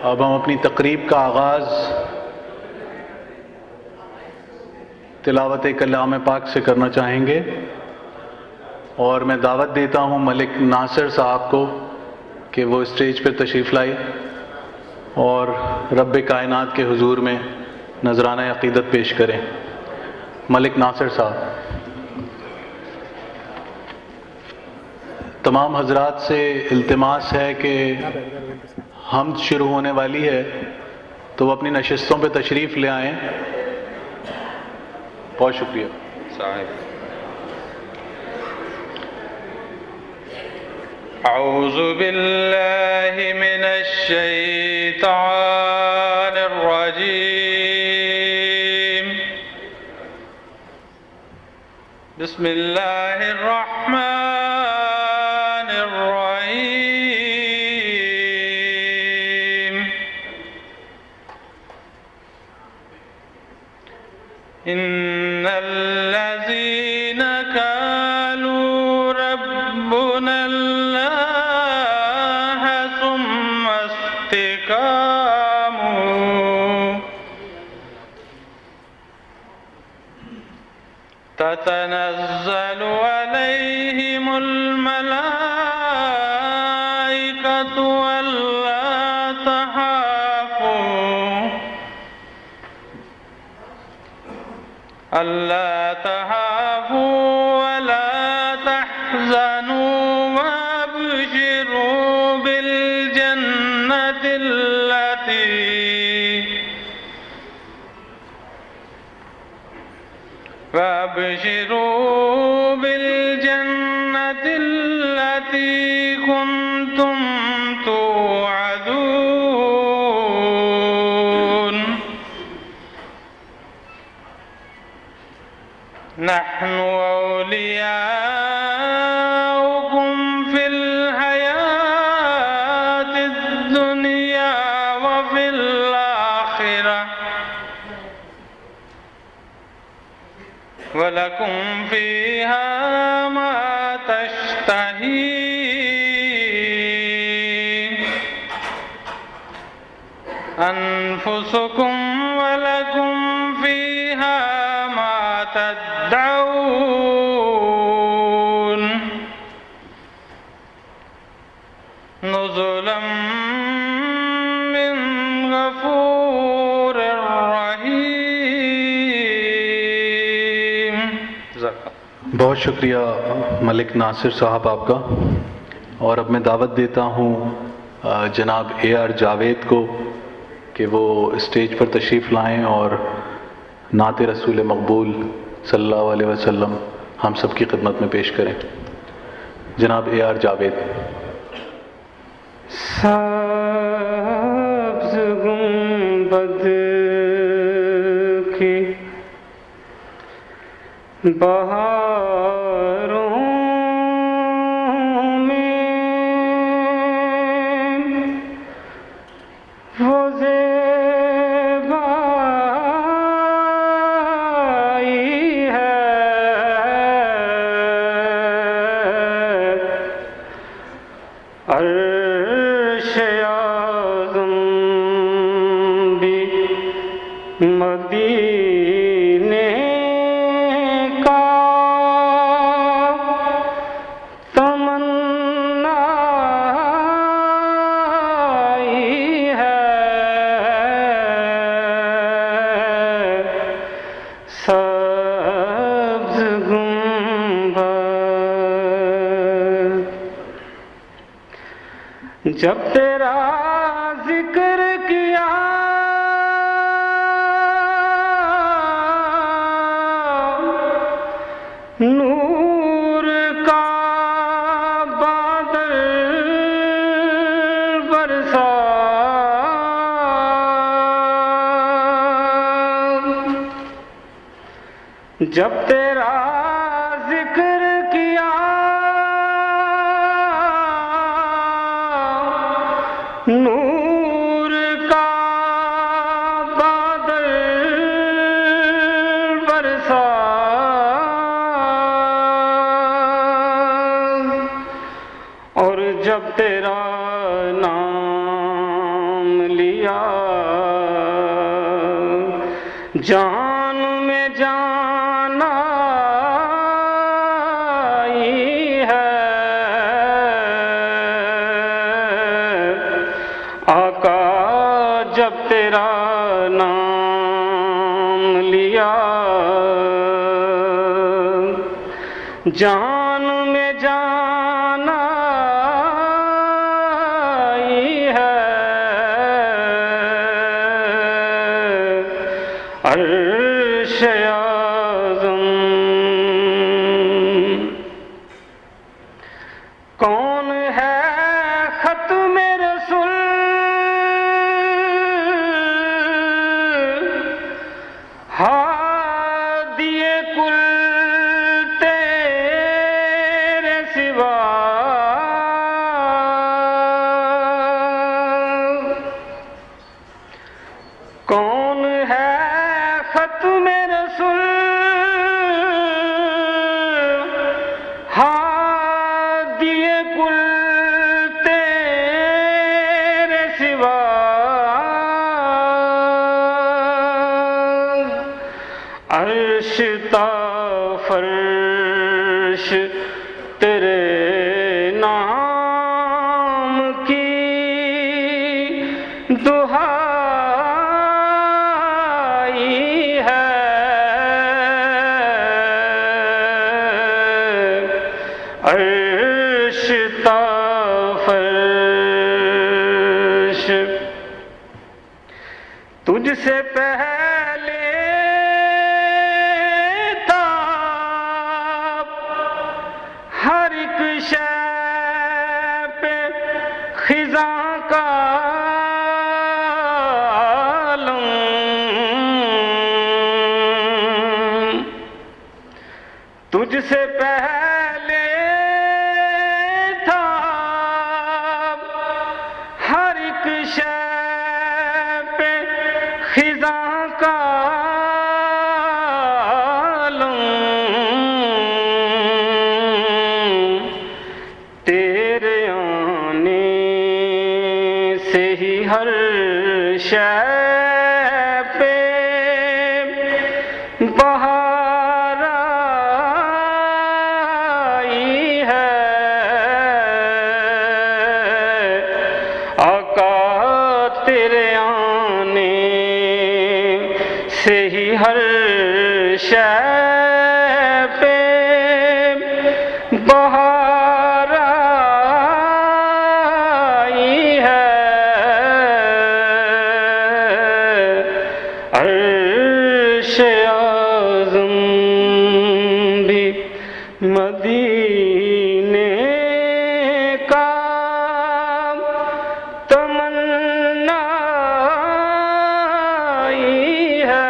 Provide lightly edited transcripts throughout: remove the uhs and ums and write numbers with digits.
اب ہم اپنی تقریب کا آغاز تلاوت کلام پاک سے کرنا چاہیں گے، اور میں دعوت دیتا ہوں ملک ناصر صاحب کو کہ وہ اسٹیج پر تشریف لائے اور رب کائنات کے حضور میں نذرانہ عقیدت پیش کریں۔ ملک ناصر صاحب۔ تمام حضرات سے التماس ہے کہ حمد شروع ہونے والی ہے تو وہ اپنی نشستوں پہ تشریف لے آئیں۔ بہت شکریہ صاحب۔ اعوذ باللہ من الشیطان الرجیم، بسم اللہ الرحمن الرحیم۔ ان الذین قالوا ربنا اللہ ثم استقاموا تتنزل علیہم الملائکۃ ألا تخافوا ولا تحزنوا وابشروا بالجنة التي كنتم توعدون۔ نحن أولياؤكم في الحياة الدنيا وفي الآخرة ولكم فيها ما تشتهي أنفسكم ولكم فيها ما تدعون، نزلا من غفور رحیم۔ بہت شکریہ ملک ناصر صاحب آپ کا۔ اور اب میں دعوت دیتا ہوں جناب اے آر جاوید کو کہ وہ اسٹیج پر تشریف لائیں اور نعت رسول مقبول صلی اللہ علیہ وسلم ہم سب کی خدمت میں پیش کریں۔ جناب اے آر جاوید۔ سبز گنبد کی بہاروں میں وہ زیبائی ہے، عرش اعظم بھی مدینے کا تمنائی ہے، سبز گنبد۔ جب تیرا ذکر کیا نور کا بادل برسا، جب تیرا ذکر کیا نور کا بادل برسا، اور جب تیرا نام لیا لیا جان میں جان آئی ہے آقا جب تیرا نام لیا جان میں جان آئی ہے عرش اعظم کون ہے ختم رسول ہادی کل تیرے سوا کون ہے ختم رسول ہادی کل تیرے سوا عرش تا فرش تیرے نام کی دہائی ہے عرش تا فرش تجھ سے پہلے تھا ہر ایک شے پہ خزاں کا عالم تجھ سے پہلے تھا ہر ایک شے پہ خزاں کا عالم تیرے آنے سے ہی ہر شے پہ بہار آئی ہے آقا تیرے آنے سے ہی ہر شے پہ بہار آئی ہے عرش اعظم بھی مدینے کا تمنا ہے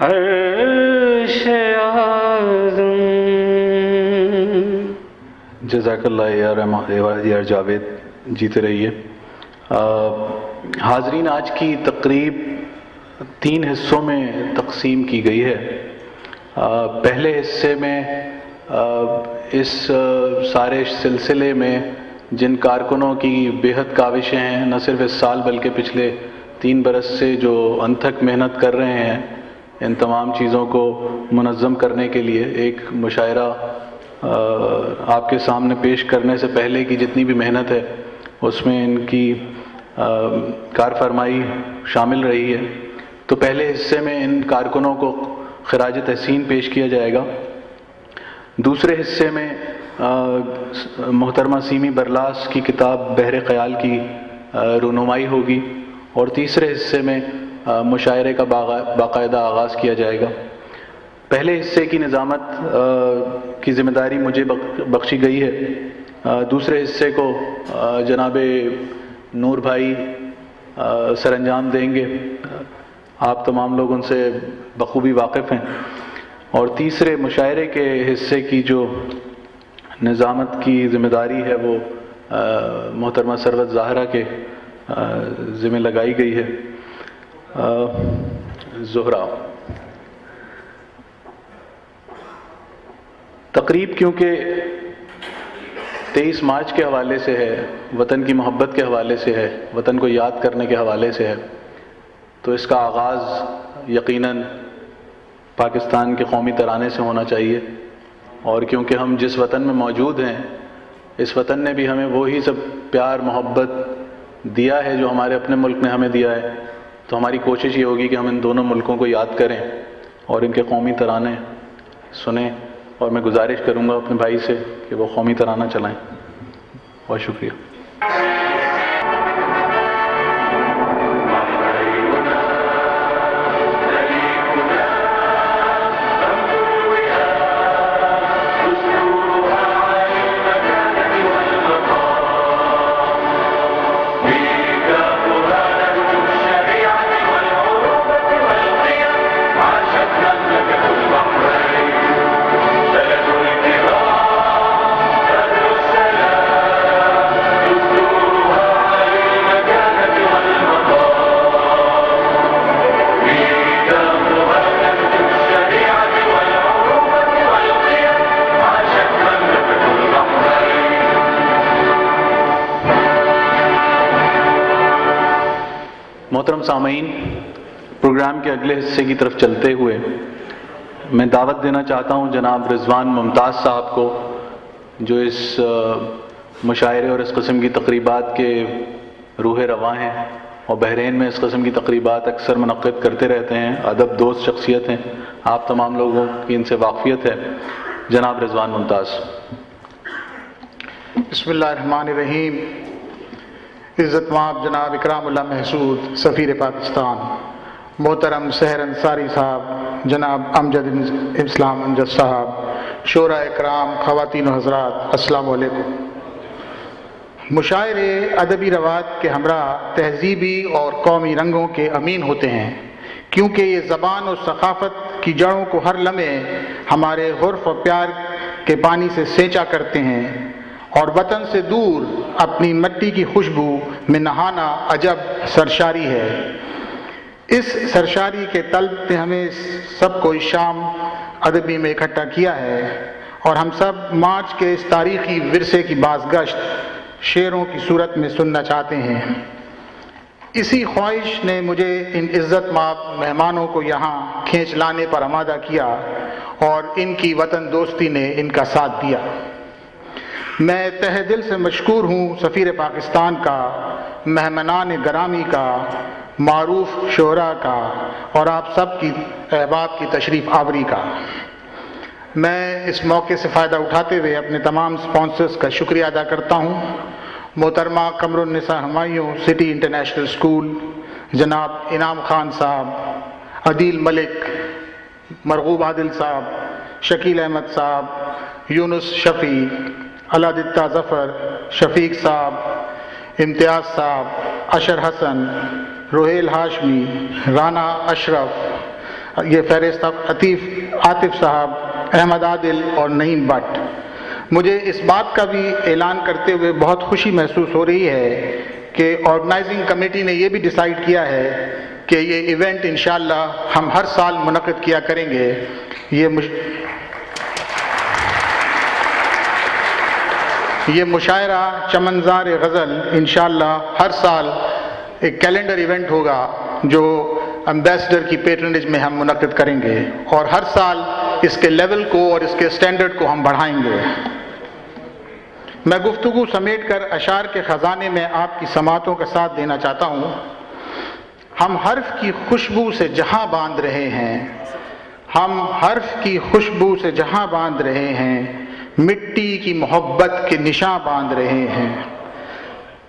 عرش اعظم جزاک اللہ یار جاوید، جیتے رہیے۔ حاضرین، آج کی تقریب 3 حصوں میں تقسیم کی گئی ہے۔ پہلے حصے میں اس سارے سلسلے میں جن کارکنوں کی بے حد کاوشیں ہیں، نہ صرف اس سال بلکہ پچھلے 3 برس سے جو انتھک محنت کر رہے ہیں ان تمام چیزوں کو منظم کرنے کے لیے، ایک مشاعرہ آپ کے سامنے پیش کرنے سے پہلے کی جتنی بھی محنت ہے اس میں ان کی کار فرمائی شامل رہی ہے۔ تو پہلے حصے میں ان کارکنوں کو خراج تحسین پیش کیا جائے گا۔ دوسرے حصے میں محترمہ سیمی برلاس کی کتاب بحر خیال کی رونمائی ہوگی، اور تیسرے حصے میں مشاعرے کا باقاعدہ آغاز کیا جائے گا۔ پہلے حصے کی نظامت کی ذمہ داری مجھے بخشی گئی ہے۔ دوسرے حصے کو جناب نور بھائی سر انجام دیں گے، آپ تمام لوگ ان سے بخوبی واقف ہیں۔ اور تیسرے مشاعرے کے حصے کی جو نظامت کی ذمہ داری ہے وہ محترمہ ثروت زاہرہ کے ذمہ لگائی گئی ہے۔ زہرا، تقریب کیونکہ 23 مارچ کے حوالے سے ہے، وطن کی محبت کے حوالے سے ہے، وطن کو یاد کرنے کے حوالے سے ہے، تو اس کا آغاز یقیناً پاکستان کے قومی ترانے سے ہونا چاہیے، اور کیونکہ ہم جس وطن میں موجود ہیں اس وطن نے بھی ہمیں وہی سب پیار محبت دیا ہے جو ہمارے اپنے ملک نے ہمیں دیا ہے، تو ہماری کوشش یہ ہوگی کہ ہم ان دونوں ملکوں کو یاد کریں اور ان کے قومی ترانے سنیں، اور میں گزارش کروں گا اپنے بھائی سے کہ وہ قومی ترانہ چلائیں۔ بہت شکریہ۔ محترم سامعین، پروگرام کے اگلے حصے کی طرف چلتے ہوئے میں دعوت دینا چاہتا ہوں جناب رضوان ممتاز صاحب کو، جو اس مشاعرے اور اس قسم کی تقریبات کے روح رواں ہیں اور بحرین میں اس قسم کی تقریبات اکثر منعقد کرتے رہتے ہیں، ادب دوست شخصیت ہیں، آپ تمام لوگوں کی ان سے واقفیت ہے۔ جناب رضوان ممتاز۔ بسم اللہ الرحمن الرحیم۔ عزت مآب جناب اکرام اللہ محسود سفیر پاکستان، محترم سحر انصاری صاحب، جناب امجد اسلام امجد صاحب، شعراء اکرام، خواتین و حضرات، السلام علیکم۔ مشاعرے ادبی روایت کے ہمراہ تہذیبی اور قومی رنگوں کے امین ہوتے ہیں، کیونکہ یہ زبان اور ثقافت کی جڑوں کو ہر لمحے ہمارے عرف و پیار کے پانی سے سینچا کرتے ہیں، اور وطن سے دور اپنی مٹی کی خوشبو میں نہانا عجب سرشاری ہے۔ اس سرشاری کے طلب نے ہمیں سب کو اس شام ادبی میں اکٹھا کیا ہے، اور ہم سب مارچ کے اس تاریخی ورثے کی بازگشت شعروں کی صورت میں سننا چاہتے ہیں۔ اسی خواہش نے مجھے ان عزت مآب مہمانوں کو یہاں کھینچ لانے پر آمادہ کیا، اور ان کی وطن دوستی نے ان کا ساتھ دیا۔ میں تہہ دل سے مشکور ہوں سفیر پاکستان کا، مہمانان گرامی کا، معروف شعراء کا، اور آپ سب کی احباب کی تشریف آوری کا۔ میں اس موقع سے فائدہ اٹھاتے ہوئے اپنے تمام سپانسرز کا شکریہ ادا کرتا ہوں۔ محترمہ قمر النساء ہمایوں سٹی انٹرنیشنل اسکول، جناب انعام خان صاحب، عدیل ملک، مرغوب عادل صاحب، شکیل احمد صاحب، یونس شفیع، علادتہ ظفر، شفیق صاحب، امتیاز صاحب، اشر حسن، روہیل ہاشمی، رانا اشرف، یہ فہرست عاطف صاحب، احمد عادل اور نعیم بٹ۔ مجھے اس بات کا بھی اعلان کرتے ہوئے بہت خوشی محسوس ہو رہی ہے کہ آرگنائزنگ کمیٹی نے یہ بھی ڈیسائیڈ کیا ہے کہ یہ ایونٹ انشاءاللہ ہم ہر سال منعقد کیا کریں گے۔ یہ مشاعرہ چمنزار غزل انشاءاللہ ہر سال ایک کیلنڈر ایونٹ ہوگا جو امبیسڈر کی پیٹرنیج میں ہم منعقد کریں گے، اور ہر سال اس کے لیول کو اور اس کے سٹینڈرڈ کو ہم بڑھائیں گے۔ میں گفتگو سمیٹ کر اشعار کے خزانے میں آپ کی سماعتوں کا ساتھ دینا چاہتا ہوں۔ ہم حرف کی خوشبو سے جہاں باندھ رہے ہیں، ہم حرف کی خوشبو سے جہاں باندھ رہے ہیں، مٹی کی محبت کے نشاں باندھ رہے ہیں،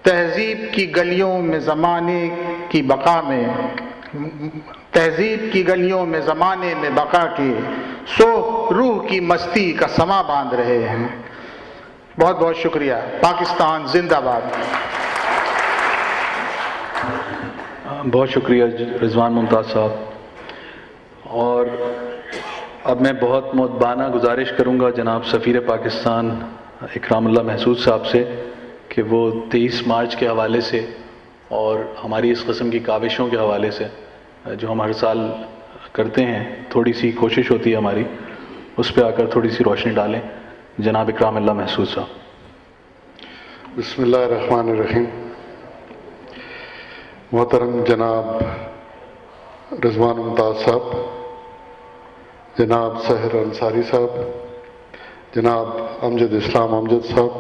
تہذیب کی گلیوں میں زمانے کی بقا میں، تہذیب کی گلیوں میں زمانے میں بقا کے سو روح کی مستی کا سما باندھ رہے ہیں۔ بہت بہت شکریہ۔ پاکستان زندہ باد۔ بہت شکریہ رضوان ممتاز صاحب۔ اور اب میں بہت مؤدبانہ گزارش کروں گا جناب سفیر پاکستان اکرام اللہ محسود صاحب سے کہ وہ 23 مارچ کے حوالے سے اور ہماری اس قسم کی کاوشوں کے حوالے سے جو ہم ہر سال کرتے ہیں، تھوڑی سی کوشش ہوتی ہے ہماری، اس پہ آ کر تھوڑی سی روشنی ڈالیں۔ جناب اکرام اللہ محسود صاحب۔ بسم اللہ الرحمن الرحیم. محترم جناب رضوان ممتاز صاحب، جناب سحر انصاری صاحب، جناب امجد اسلام امجد صاحب،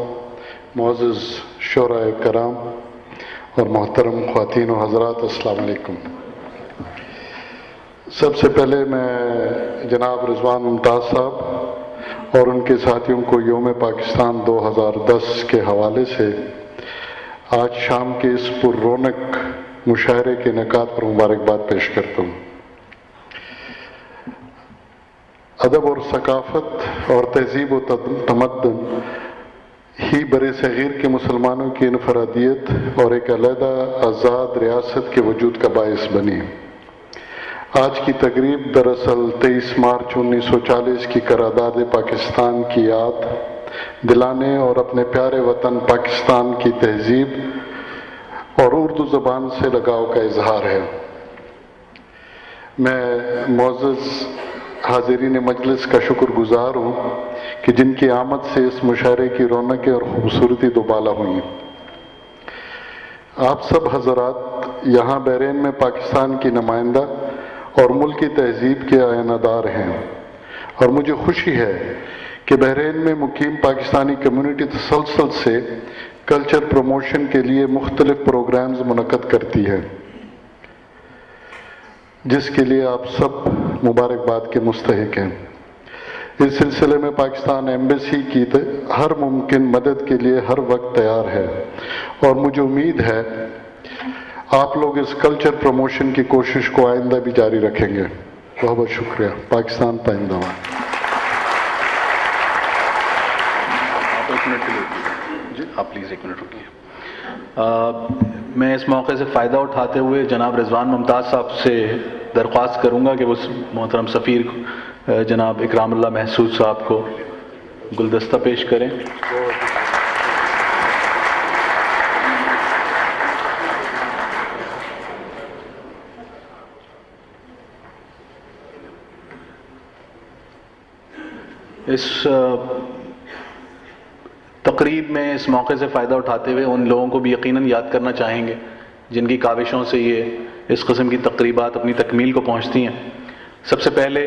معزز شعراء کرام اور محترم خواتین و حضرات، السلام علیکم. سب سے پہلے میں جناب رضوان ممتاز صاحب اور ان کے ساتھیوں کو یوم پاکستان 2010 کے حوالے سے آج شام کے اس پر رونق مشاعرے کے انعقاد پر مبارکباد پیش کرتا ہوں. ادب اور ثقافت اور تہذیب و تمدن ہی برِ صغیر کے مسلمانوں کی انفرادیت اور ایک علیحدہ آزاد ریاست کے وجود کا باعث بنی. آج کی تقریب دراصل 23 مارچ 1940 کی قرارداد پاکستان کی یاد دلانے اور اپنے پیارے وطن پاکستان کی تہذیب اور اردو زبان سے لگاؤ کا اظہار ہے. میں معزز حاضرین مجلس کا شکر گزار ہوں کہ جن کی آمد سے اس مشاعرے کی رونقیں اور خوبصورتی دوبالا ہوئی. آپ سب حضرات یہاں بحرین میں پاکستان کی نمائندہ اور ملکی تہذیب کے آئینہ دار ہیں، اور مجھے خوشی ہے کہ بحرین میں مقیم پاکستانی کمیونٹی تسلسل سے کلچر پروموشن کے لیے مختلف پروگرامز منعقد کرتی ہے، جس کے لیے آپ سب مبارکباد کے مستحق ہیں. اس سلسلے میں پاکستان ایمبیسی کی ہر ممکن مدد کے لیے ہر وقت تیار ہے، اور مجھے امید ہے آپ لوگ اس کلچر پروموشن کی کوشش کو آئندہ بھی جاری رکھیں گے. بہت بہت شکریہ. پاکستان پائندہ باد. آپ پلیز ایک منٹ رکیے. میں اس موقع سے فائدہ اٹھاتے ہوئے جناب رضوان ممتاز صاحب سے درخواست کروں گا کہ وہ محترم سفیر جناب اکرام اللہ محسود صاحب کو گلدستہ پیش کریں. اس تقریب میں اس موقع سے فائدہ اٹھاتے ہوئے ان لوگوں کو بھی یقیناً یاد کرنا چاہیں گے جن کی کاوشوں سے یہ اس قسم کی تقریبات اپنی تکمیل کو پہنچتی ہیں. سب سے پہلے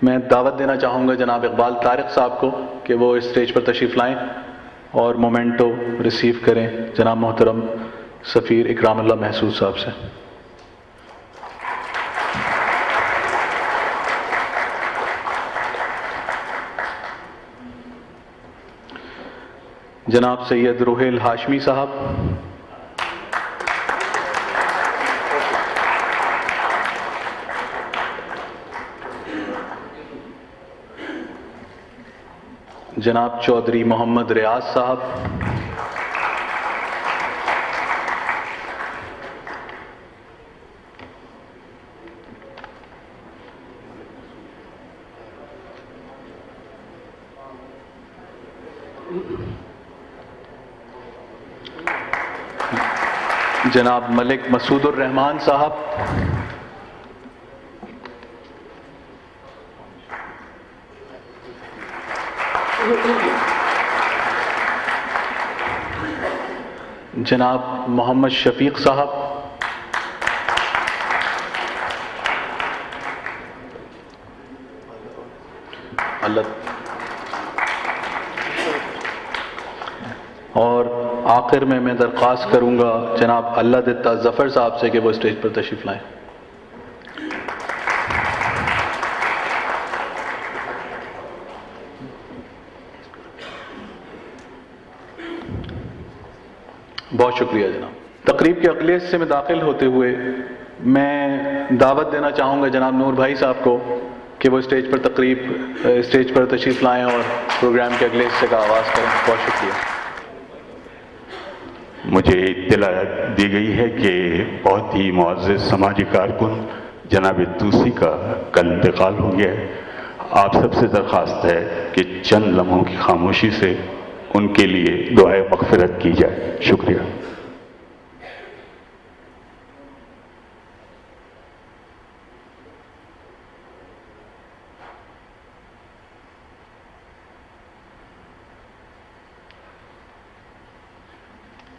میں دعوت دینا چاہوں گا جناب اقبال طارق صاحب کو کہ وہ اس اسٹیج پر تشریف لائیں اور مومنٹو ریسیو کریں جناب محترم سفیر اکرام اللہ محسود صاحب سے. جناب سید روحیل ہاشمی صاحب، جناب چودھری محمد ریاض صاحب، جناب ملک مسعود الرحمان صاحب، جناب محمد شفیق صاحب، اور آخر میں درخواست کروں گا جناب اللہ دتا ظفر صاحب سے کہ وہ اسٹیج پر تشریف لائیں. بہت شکریہ جناب. تقریب کے اگلے حصے میں داخل ہوتے ہوئے میں دعوت دینا چاہوں گا جناب نور بھائی صاحب کو کہ وہ اسٹیج پر تشریف لائیں اور پروگرام کے اگلے حصے کا آغاز کریں. بہت شکریہ. مجھے اطلاع دی گئی ہے کہ بہت ہی معزز سماجی کارکن جناب توسی کا کل انتقال ہو گیا ہے. آپ سب سے درخواست ہے کہ چند لمحوں کی خاموشی سے ان کے لیے دعائے مغفرت کی جائے. شکریہ.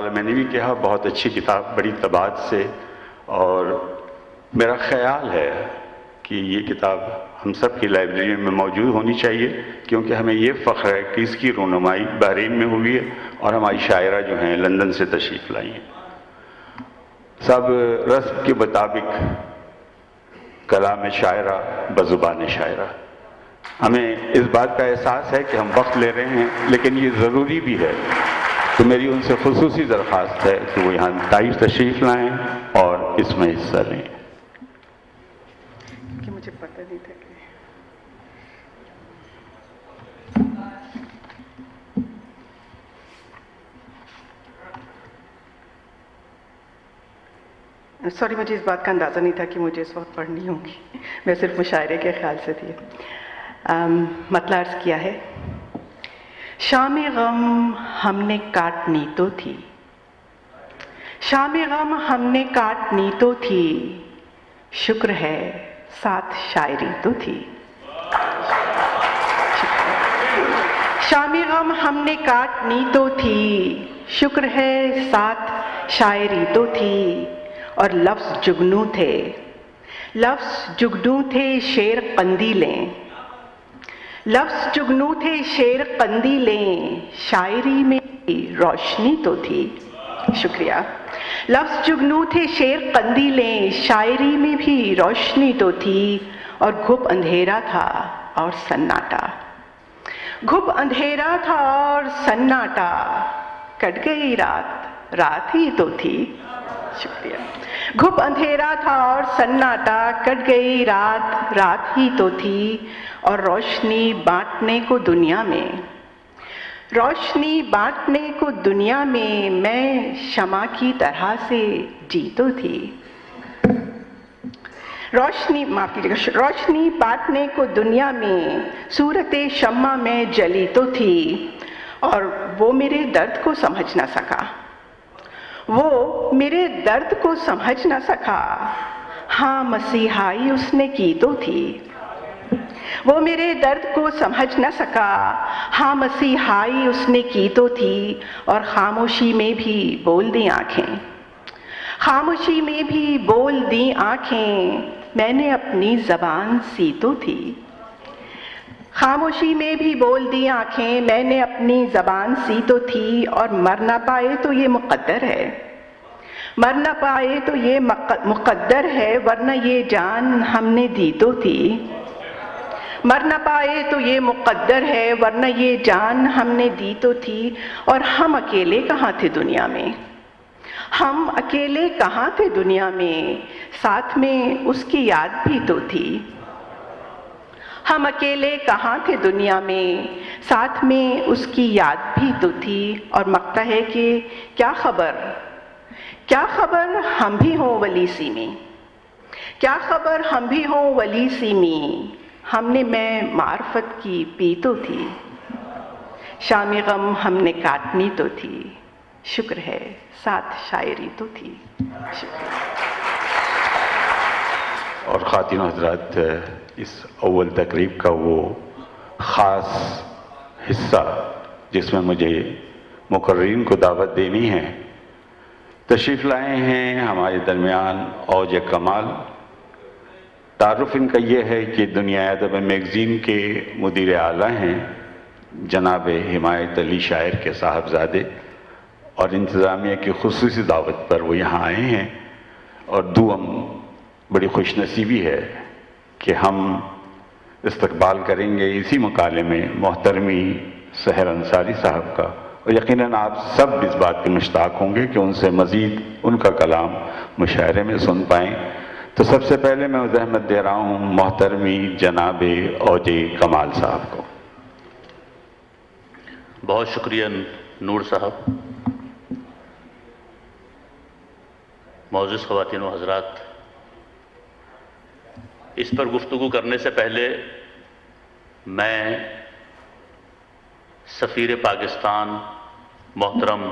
مطالعہ میں نے بھی کیا، بہت اچھی کتاب، بڑی طباعت سے، اور میرا خیال ہے کہ یہ کتاب ہم سب کی لائبریری میں موجود ہونی چاہیے، کیونکہ ہمیں یہ فخر ہے کہ اس کی رونمائی بحرین میں ہوئی ہے اور ہماری شاعرہ جو ہیں لندن سے تشریف لائی ہیں۔ سب رسم کے مطابق کلام شاعرہ بزبان شاعرہ، ہمیں اس بات کا احساس ہے کہ ہم وقت لے رہے ہیں، لیکن یہ ضروری بھی ہے، تو میری ان سے خصوصی درخواست ہے کہ وہ یہاں تشریف لائیں اور اس میں حصہ لیں۔ کہ مجھے پتہ نہیں تھا کہ سوری، مجھے اس بات کا اندازہ نہیں تھا کہ مجھے اس وقت پڑھنی ہوں گی، میں صرف مشاعرے کے خیال سے تھی۔ مطلع عرض کیا ہے، شام غم ہم نے کاٹنی تو تھی، شام غم ہم نے کاٹنی تو تھی، شکر ہے ساتھ شاعری تو تھی۔ شام غم ہم نے کاٹنی تو تھی، شکر ہے ساتھ شاعری تو تھی، اور لفظ جگنو تھے، لفظ جگنو تھے شیر قندیلیں، لفظ جگنو تھے شیر قندیلیں، شاعری میں روشنی تو تھی۔ شکریہ۔ لفظ جگنو تھے شیر قندیلیں، شاعری میں بھی روشنی تو تھی، اور گھپ اندھیرا تھا اور سناٹا، گھپ اندھیرا تھا اور سناٹا، کٹ گئی رات، رات ہی تو تھی۔ شکریہ۔ گھپ اندھیرا تھا اور سناٹا، کٹ گئی رات، رات ہی تو تھی، اور روشنی بانٹنے کو دنیا میں، روشنی بانٹنے کو دنیا میں شمع کی طرح سے جی تو تھی۔ روشنی، معاف کیجیے گا، روشنی بانٹنے کو دنیا میں صورت شمع میں جلی تو تھی، اور وہ میرے درد کو سمجھ نہ سکا، وہ میرے درد کو سمجھ نہ سکا، ہاں مسیحائی اس نے کی تو تھی۔ وہ میرے درد کو سمجھ نہ سکا، ہاں مسیحائی اس نے کی تو تھی، اور خاموشی میں بھی بول دی آنکھیں، خاموشی میں بھی بول دی آنکھیں، میں نے اپنی زبان سی تو تھی۔ خاموشی میں بھی بول دی آنکھیں، میں نے اپنی زبان سی تو تھی، اور مر نہ پائے تو یہ مقدر ہے، مر نہ پائے تو یہ مقدر ہے، ورنہ یہ جان ہم نے دی تو تھی۔ مر نہ پائے تو یہ مقدر ہے، ورنہ یہ جان ہم نے دی تو تھی، اور ہم اکیلے کہاں تھے دنیا میں، ہم اکیلے کہاں تھے دنیا میں، ساتھ میں اس کی یاد بھی تو تھی۔ ہم اکیلے کہاں تھے دنیا میں، ساتھ میں اس کی یاد بھی تو تھی، اور مقطع ہے کہ کیا خبر، کیا خبر ہم بھی ہوں ولی سی میں، کیا خبر ہم بھی ہوں ولی سی میں، ہم نے میں معرفت کی پی تو تھی، شام غم ہم نے کاٹنی تو تھی، شکر ہے ساتھ شاعری تو تھی۔ شکریہ۔ اور خواتین و حضرات، اس اول تقریب کا وہ خاص حصہ جس میں مجھے مقررین کو دعوت دینی ہے، تشریف لائے ہیں ہمارے درمیان اوج کمال۔ تعارف ان کا یہ ہے کہ دنیا ادب میگزین کے مدیر اعلیٰ ہیں جناب حمایت علی شاعر کے صاحبزادے، اور انتظامیہ کی خصوصی دعوت پر وہ یہاں آئے ہیں، اور دوم بڑی خوش نصیبی ہے کہ ہم استقبال کریں گے اسی مقالے میں محترمی سحر انصاری صاحب کا، اور یقیناً آپ سب اس بات کے مشتاق ہوں گے کہ ان سے مزید ان کا کلام مشاعرے میں سن پائیں۔ تو سب سے پہلے میں زحمت دے رہا ہوں محترمی جناب اوج کمال صاحب کو۔ بہت شکریہ نور صاحب۔ معزز خواتین و حضرات، اس پر گفتگو کرنے سے پہلے میں سفیر پاکستان محترم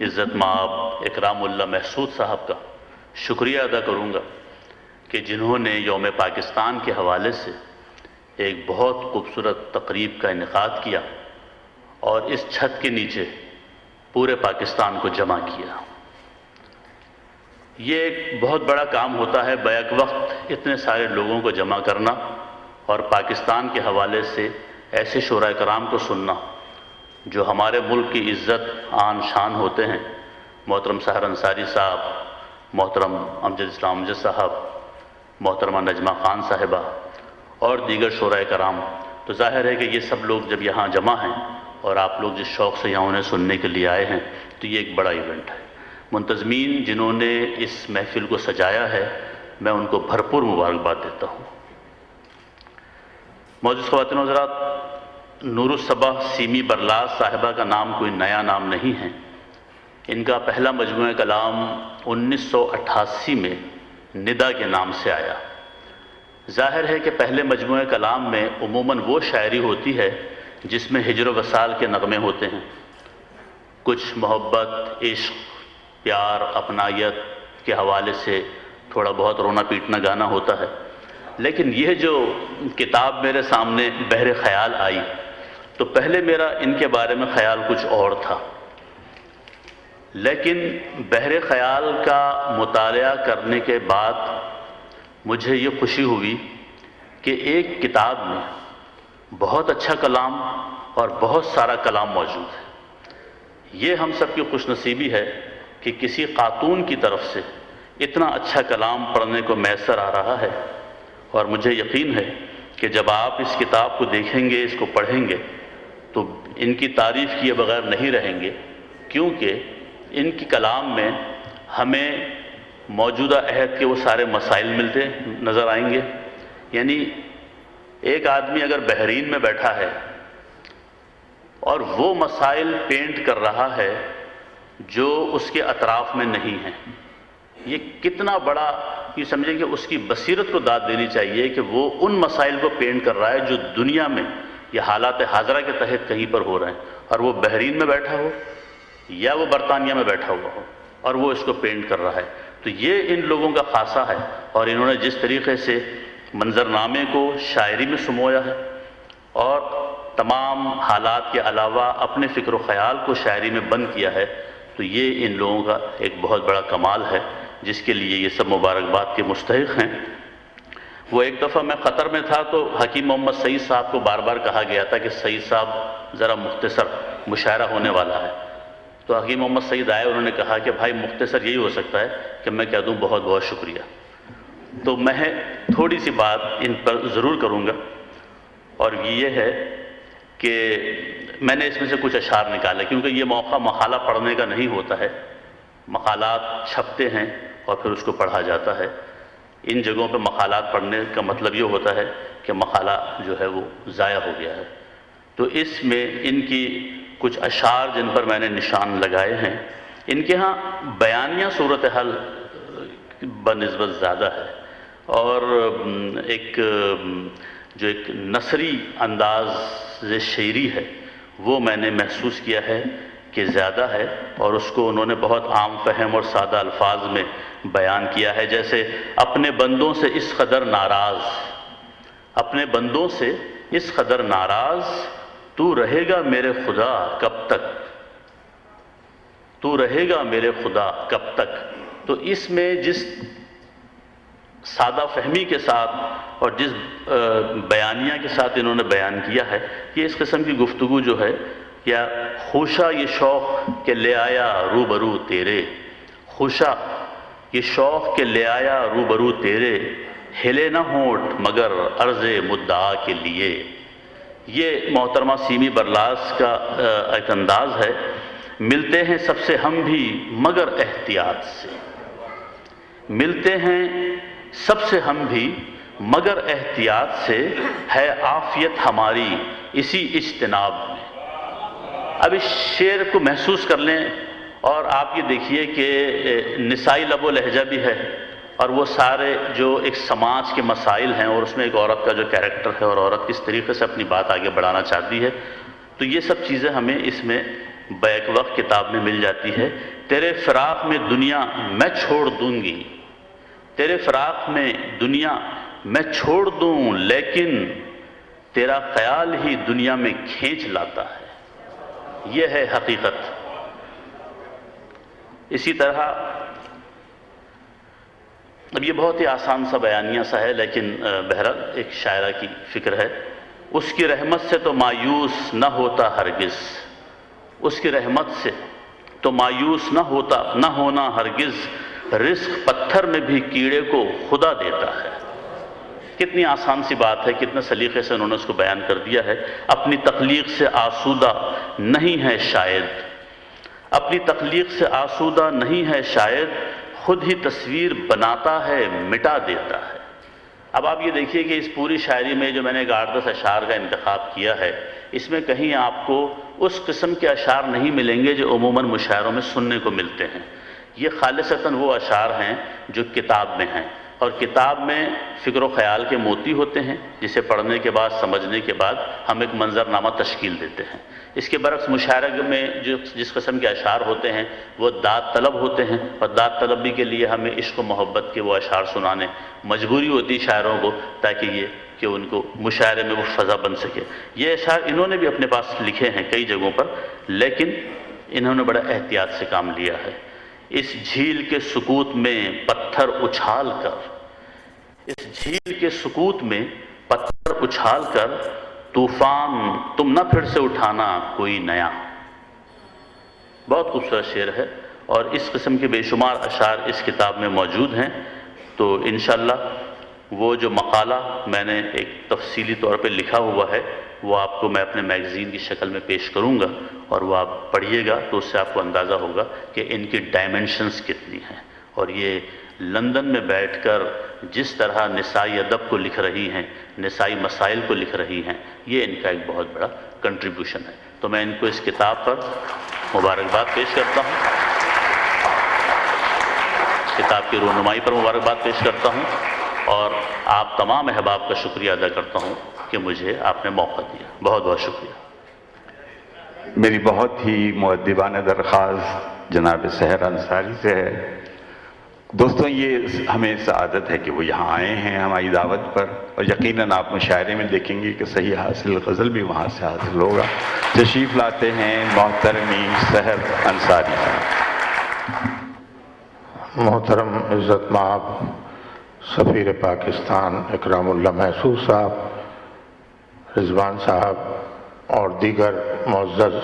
عزت مآب اکرام اللہ محسود صاحب کا شکریہ ادا کروں گا کہ جنہوں نے یوم پاکستان کے حوالے سے ایک بہت خوبصورت تقریب کا انعقاد کیا، اور اس چھت کے نیچے پورے پاکستان کو جمع کیا۔ یہ ایک بہت بڑا کام ہوتا ہے بیک وقت اتنے سارے لوگوں کو جمع کرنا اور پاکستان کے حوالے سے ایسے شورائے کرام کو سننا جو ہمارے ملک کی عزت آن شان ہوتے ہیں، محترم سحر انصاری صاحب، محترم امجد اسلام امجد صاحب، محترمہ نجمہ خان صاحبہ اور دیگر شورائے کرام۔ تو ظاہر ہے کہ یہ سب لوگ جب یہاں جمع ہیں اور آپ لوگ جس شوق سے یہاں انہیں سننے کے لیے آئے ہیں تو یہ ایک بڑا ایونٹ ہے۔ منتظمین جنہوں نے اس محفل کو سجایا ہے میں ان کو بھرپور مبارکباد دیتا ہوں۔ معزز خواتین و حضرات، نور الصبا سیمی برلاس صاحبہ کا نام کوئی نیا نام نہیں ہے۔ ان کا پہلا مجموعہ کلام 1988 میں ندا کے نام سے آیا۔ ظاہر ہے کہ پہلے مجموعہ کلام میں عموماً وہ شاعری ہوتی ہے جس میں ہجر و وصال کے نغمے ہوتے ہیں، کچھ محبت، عشق، پیار، اپنائیت کے حوالے سے تھوڑا بہت رونا پیٹنا گانا ہوتا ہے۔ لیکن یہ جو کتاب میرے سامنے بحر خیال آئی تو پہلے میرا ان کے بارے میں خیال کچھ اور تھا، لیکن بحر خیال کا مطالعہ کرنے کے بعد مجھے یہ خوشی ہوئی کہ ایک کتاب میں بہت اچھا کلام اور بہت سارا کلام موجود ہے۔ یہ ہم سب کی خوش نصیبی ہے کہ کسی خاتون کی طرف سے اتنا اچھا کلام پڑھنے کو میسر آ رہا ہے، اور مجھے یقین ہے کہ جب آپ اس کتاب کو دیکھیں گے، اس کو پڑھیں گے تو ان کی تعریف کیے بغیر نہیں رہیں گے، کیونکہ ان کی کلام میں ہمیں موجودہ عہد کے وہ سارے مسائل ملتے نظر آئیں گے۔ یعنی ایک آدمی اگر بحرین میں بیٹھا ہے اور وہ مسائل پینٹ کر رہا ہے جو اس کے اطراف میں نہیں ہیں، یہ کتنا بڑا، یہ سمجھیں کہ اس کی بصیرت کو داد دینی چاہیے کہ وہ ان مسائل کو پینٹ کر رہا ہے جو دنیا میں یہ حالات حاضرہ کے تحت کہیں پر ہو رہے ہیں، اور وہ بحرین میں بیٹھا ہو یا وہ برطانیہ میں بیٹھا ہوا ہو اور وہ اس کو پینٹ کر رہا ہے۔ تو یہ ان لوگوں کا خاصہ ہے، اور انہوں نے جس طریقے سے منظرنامے کو شاعری میں سمویا ہے اور تمام حالات کے علاوہ اپنے فکر و خیال کو شاعری میں بند کیا ہے، تو یہ ان لوگوں کا ایک بہت بڑا کمال ہے جس کے لیے یہ سب مبارکباد کے مستحق ہیں۔ وہ ایک دفعہ میں قطر میں تھا تو حکیم محمد سعید صاحب کو بار بار کہا گیا تھا کہ سعید صاحب ذرا مختصر مشاعرہ ہونے والا ہے، تو حکیم محمد سعید آئے، انہوں نے کہا کہ بھائی مختصر یہی ہو سکتا ہے کہ میں کہہ دوں بہت بہت شکریہ۔ تو میں تھوڑی سی بات ان پر ضرور کروں گا، اور یہ ہے کہ میں نے اس میں سے کچھ اشعار نکالے کیونکہ یہ موقع مقالہ پڑھنے کا نہیں ہوتا ہے، مقالات چھپتے ہیں اور پھر اس کو پڑھا جاتا ہے۔ ان جگہوں پہ مقالات پڑھنے کا مطلب یہ ہوتا ہے کہ مقالہ جو ہے وہ ضائع ہو گیا ہے۔ تو اس میں ان کی کچھ اشعار جن پر میں نے نشان لگائے ہیں، ان کے ہاں بیانیہ صورتحال بنسبت زیادہ ہے، اور ایک نثری انداز شعری ہے وہ میں نے محسوس کیا ہے کہ زیادہ ہے، اور اس کو انہوں نے بہت عام فہم اور سادہ الفاظ میں بیان کیا ہے، جیسے اپنے بندوں سے اس قدر ناراض، اپنے بندوں سے اس قدر ناراض، تو رہے گا میرے خدا کب تک، تو رہے گا میرے خدا کب تک۔ تو اس میں جس سادہ فہمی کے ساتھ اور جس بیانیہ کے ساتھ انہوں نے بیان کیا ہے، یہ اس قسم کی گفتگو جو ہے، یا خوشا یہ شوق کہ لے آیا روبرو تیرے، خوشا یہ شوق کہ لے آیا روبرو تیرے، ہلے نہ ہونٹ مگر عرض مدعا کے لیے۔ یہ محترمہ سیمی برلاس کا ایک انداز ہے۔ ملتے ہیں سب سے ہم بھی مگر احتیاط سے، ملتے ہیں سب سے ہم بھی مگر احتیاط سے، ہے عافیت ہماری اسی اجتناب میں۔ اب اس شعر کو محسوس کر لیں، اور آپ یہ دیکھیے کہ نسائی لب و لہجہ بھی ہے، اور وہ سارے جو ایک سماج کے مسائل ہیں، اور اس میں ایک عورت کا جو کیریکٹر ہے اور عورت کس طریقے سے اپنی بات آگے بڑھانا چاہتی ہے، تو یہ سب چیزیں ہمیں اس میں بیک وقت کتاب میں مل جاتی ہے۔ تیرے فراق میں دنیا میں چھوڑ دوں گی، تیرے فراق میں دنیا میں چھوڑ دوں، لیکن تیرا خیال ہی دنیا میں کھینچ لاتا ہے۔ یہ ہے حقیقت۔ اسی طرح اب یہ بہت ہی آسان سا بیانیہ سا ہے، لیکن بہرحال ایک شاعرہ کی فکر ہے. اس کی رحمت سے تو مایوس نہ ہوتا ہرگز، اس کی رحمت سے تو مایوس نہ ہونا ہرگز، رزق پتھر میں بھی کیڑے کو خدا دیتا ہے. کتنی آسان سی بات ہے، کتنے سلیقے سے انہوں نے اس کو بیان کر دیا ہے. اپنی تخلیق سے آسودہ نہیں ہے شاید، اپنی تخلیق سے آسودہ نہیں ہے شاید، خود ہی تصویر بناتا ہے مٹا دیتا ہے. اب آپ یہ دیکھیے کہ اس پوری شاعری میں جو میں نے 8-10 اشعار کا انتخاب کیا ہے، اس میں کہیں آپ کو اس قسم کے اشعار نہیں ملیں گے جو عموماً مشاعروں میں سننے کو ملتے ہیں. یہ خالصتاً وہ اشعار ہیں جو کتاب میں ہیں، اور کتاب میں فکر و خیال کے موتی ہوتے ہیں، جسے پڑھنے کے بعد سمجھنے کے بعد ہم ایک منظرنامہ تشکیل دیتے ہیں. اس کے برعکس مشاعرے میں جس قسم کے اشعار ہوتے ہیں وہ داد طلب ہوتے ہیں، اور داد طلبی کے لیے ہمیں عشق و محبت کے وہ اشعار سنانے مجبوری ہوتی شاعروں کو، تاکہ یہ کہ ان کو مشاعرے میں وہ فضا بن سکے. یہ اشعار انہوں نے بھی اپنے پاس لکھے ہیں کئی جگہوں پر، لیکن انہوں نے بڑا احتیاط سے کام لیا ہے. اس جھیل کے سکوت میں پتھر اچھال کر، اس جھیل کے سکوت میں پتھر اچھال کر، طوفان تم نہ پھر سے اٹھانا کوئی نیا. بہت خوبصورت شعر ہے، اور اس قسم کے بے شمار اشعار اس کتاب میں موجود ہیں. تو انشاءاللہ وہ جو مقالہ میں نے ایک تفصیلی طور پہ لکھا ہوا ہے وہ آپ کو میں اپنے میگزین کی شکل میں پیش کروں گا، اور وہ آپ پڑھیے گا تو اس سے آپ کو اندازہ ہوگا کہ ان کی ڈائمنشنز کتنی ہیں. اور یہ لندن میں بیٹھ کر جس طرح نسائی ادب کو لکھ رہی ہیں، نسائی مسائل کو لکھ رہی ہیں، یہ ان کا ایک بہت بڑا کنٹریبیوشن ہے. تو میں ان کو اس کتاب پر مبارکباد پیش کرتا ہوں، کتاب کی رونمائی پر مبارکباد پیش کرتا ہوں، اور آپ تمام احباب کا شکریہ ادا کرتا ہوں کہ مجھے آپ نے موقع دیا. بہت بہت شکریہ. میری بہت ہی مؤدبانہ درخواست جناب سحر انصاری سے ہے. دوستوں، یہ ہمیں سعادت ہے کہ وہ یہاں آئے ہیں ہماری دعوت پر، اور یقیناً آپ مشاعرے میں دیکھیں گے کہ صحیح حاصل غزل بھی وہاں سے حاصل ہوگا. تشریف لاتے ہیں محترمی سحر انصاری صاحب. محترم عزت مآب سفیر پاکستان اکرام اللہ محسوس صاحب، رضوان صاحب اور دیگر معزز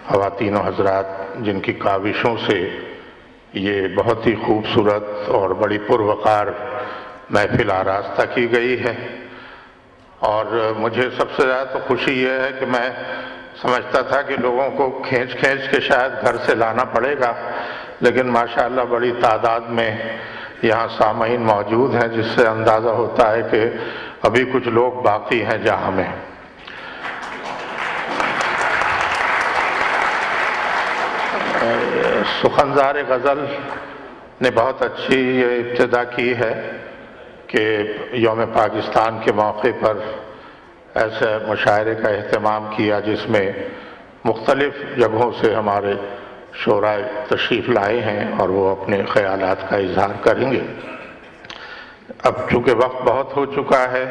خواتین و حضرات جن کی کاوشوں سے یہ بہت ہی خوبصورت اور بڑی پروقار محفل آراستہ کی گئی ہے. اور مجھے سب سے زیادہ تو خوشی یہ ہے کہ میں سمجھتا تھا کہ لوگوں کو کھینچ کے شاید گھر سے لانا پڑے گا، لیکن ماشاءاللہ بڑی تعداد میں یہاں سامعین موجود ہیں، جس سے اندازہ ہوتا ہے کہ ابھی کچھ لوگ باقی ہیں جہاں میں. سخنزار غزل نے بہت اچھی یہ ابتدا کی ہے کہ یوم پاکستان کے موقع پر ایسے مشاعرے کا اہتمام کیا جس میں مختلف جگہوں سے ہمارے شعراء تشریف لائے ہیں اور وہ اپنے خیالات کا اظہار کریں گے. اب چونکہ وقت بہت ہو چکا ہے،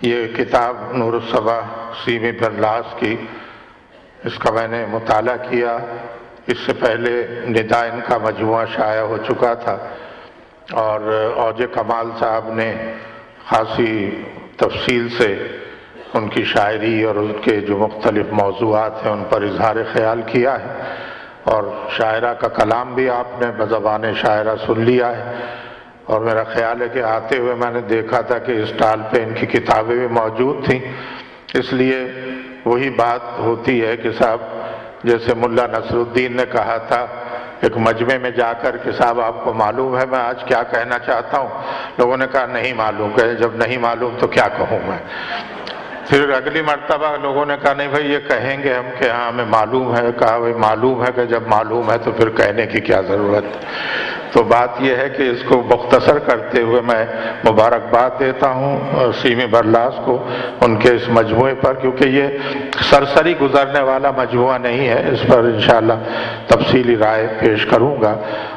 یہ کتاب نور الصبا سیمی برلاس کی، اس کا میں نے مطالعہ کیا. اس سے پہلے ندا ان کا مجموعہ شائع ہو چکا تھا، اور اوج کمال صاحب نے خاصی تفصیل سے ان کی شاعری اور ان کے جو مختلف موضوعات ہیں ان پر اظہار خیال کیا ہے. اور شاعرہ کا کلام بھی آپ نے بزبان شاعرہ سن لیا ہے. اور میرا خیال ہے کہ آتے ہوئے میں نے دیکھا تھا کہ اسٹال پہ ان کی کتابیں بھی موجود تھیں. اس لیے وہی بات ہوتی ہے کہ صاحب جیسے ملا نصر الدین نے کہا تھا ایک مجمع میں جا کر کہ صاحب آپ کو معلوم ہے میں آج کیا کہنا چاہتا ہوں؟ لوگوں نے کہا نہیں معلوم. کہے جب نہیں معلوم تو کیا کہوں میں؟ پھر اگلی مرتبہ لوگوں نے کہا نہیں بھائی یہ کہیں گے ہم کہ ہاں ہمیں معلوم ہے. کہا بھائی معلوم ہے کہ جب معلوم ہے تو پھر کہنے کی کیا ضرورت. تو بات یہ ہے کہ اس کو مختصر کرتے ہوئے میں مبارکباد دیتا ہوں سیمی برلاس کو ان کے اس مجموعے پر، کیونکہ یہ سرسری گزرنے والا مجموعہ نہیں ہے. اس پر انشاءاللہ تفصیلی رائے پیش کروں گا.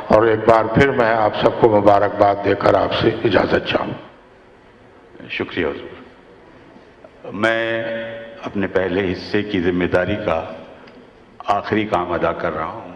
اور ایک بار پھر میں آپ سب کو مبارکباد دے کر آپ سے اجازت چاہوں. شکریہ حضور. میں اپنے پہلے حصے کی ذمہ داری کا آخری کام ادا کر رہا ہوں.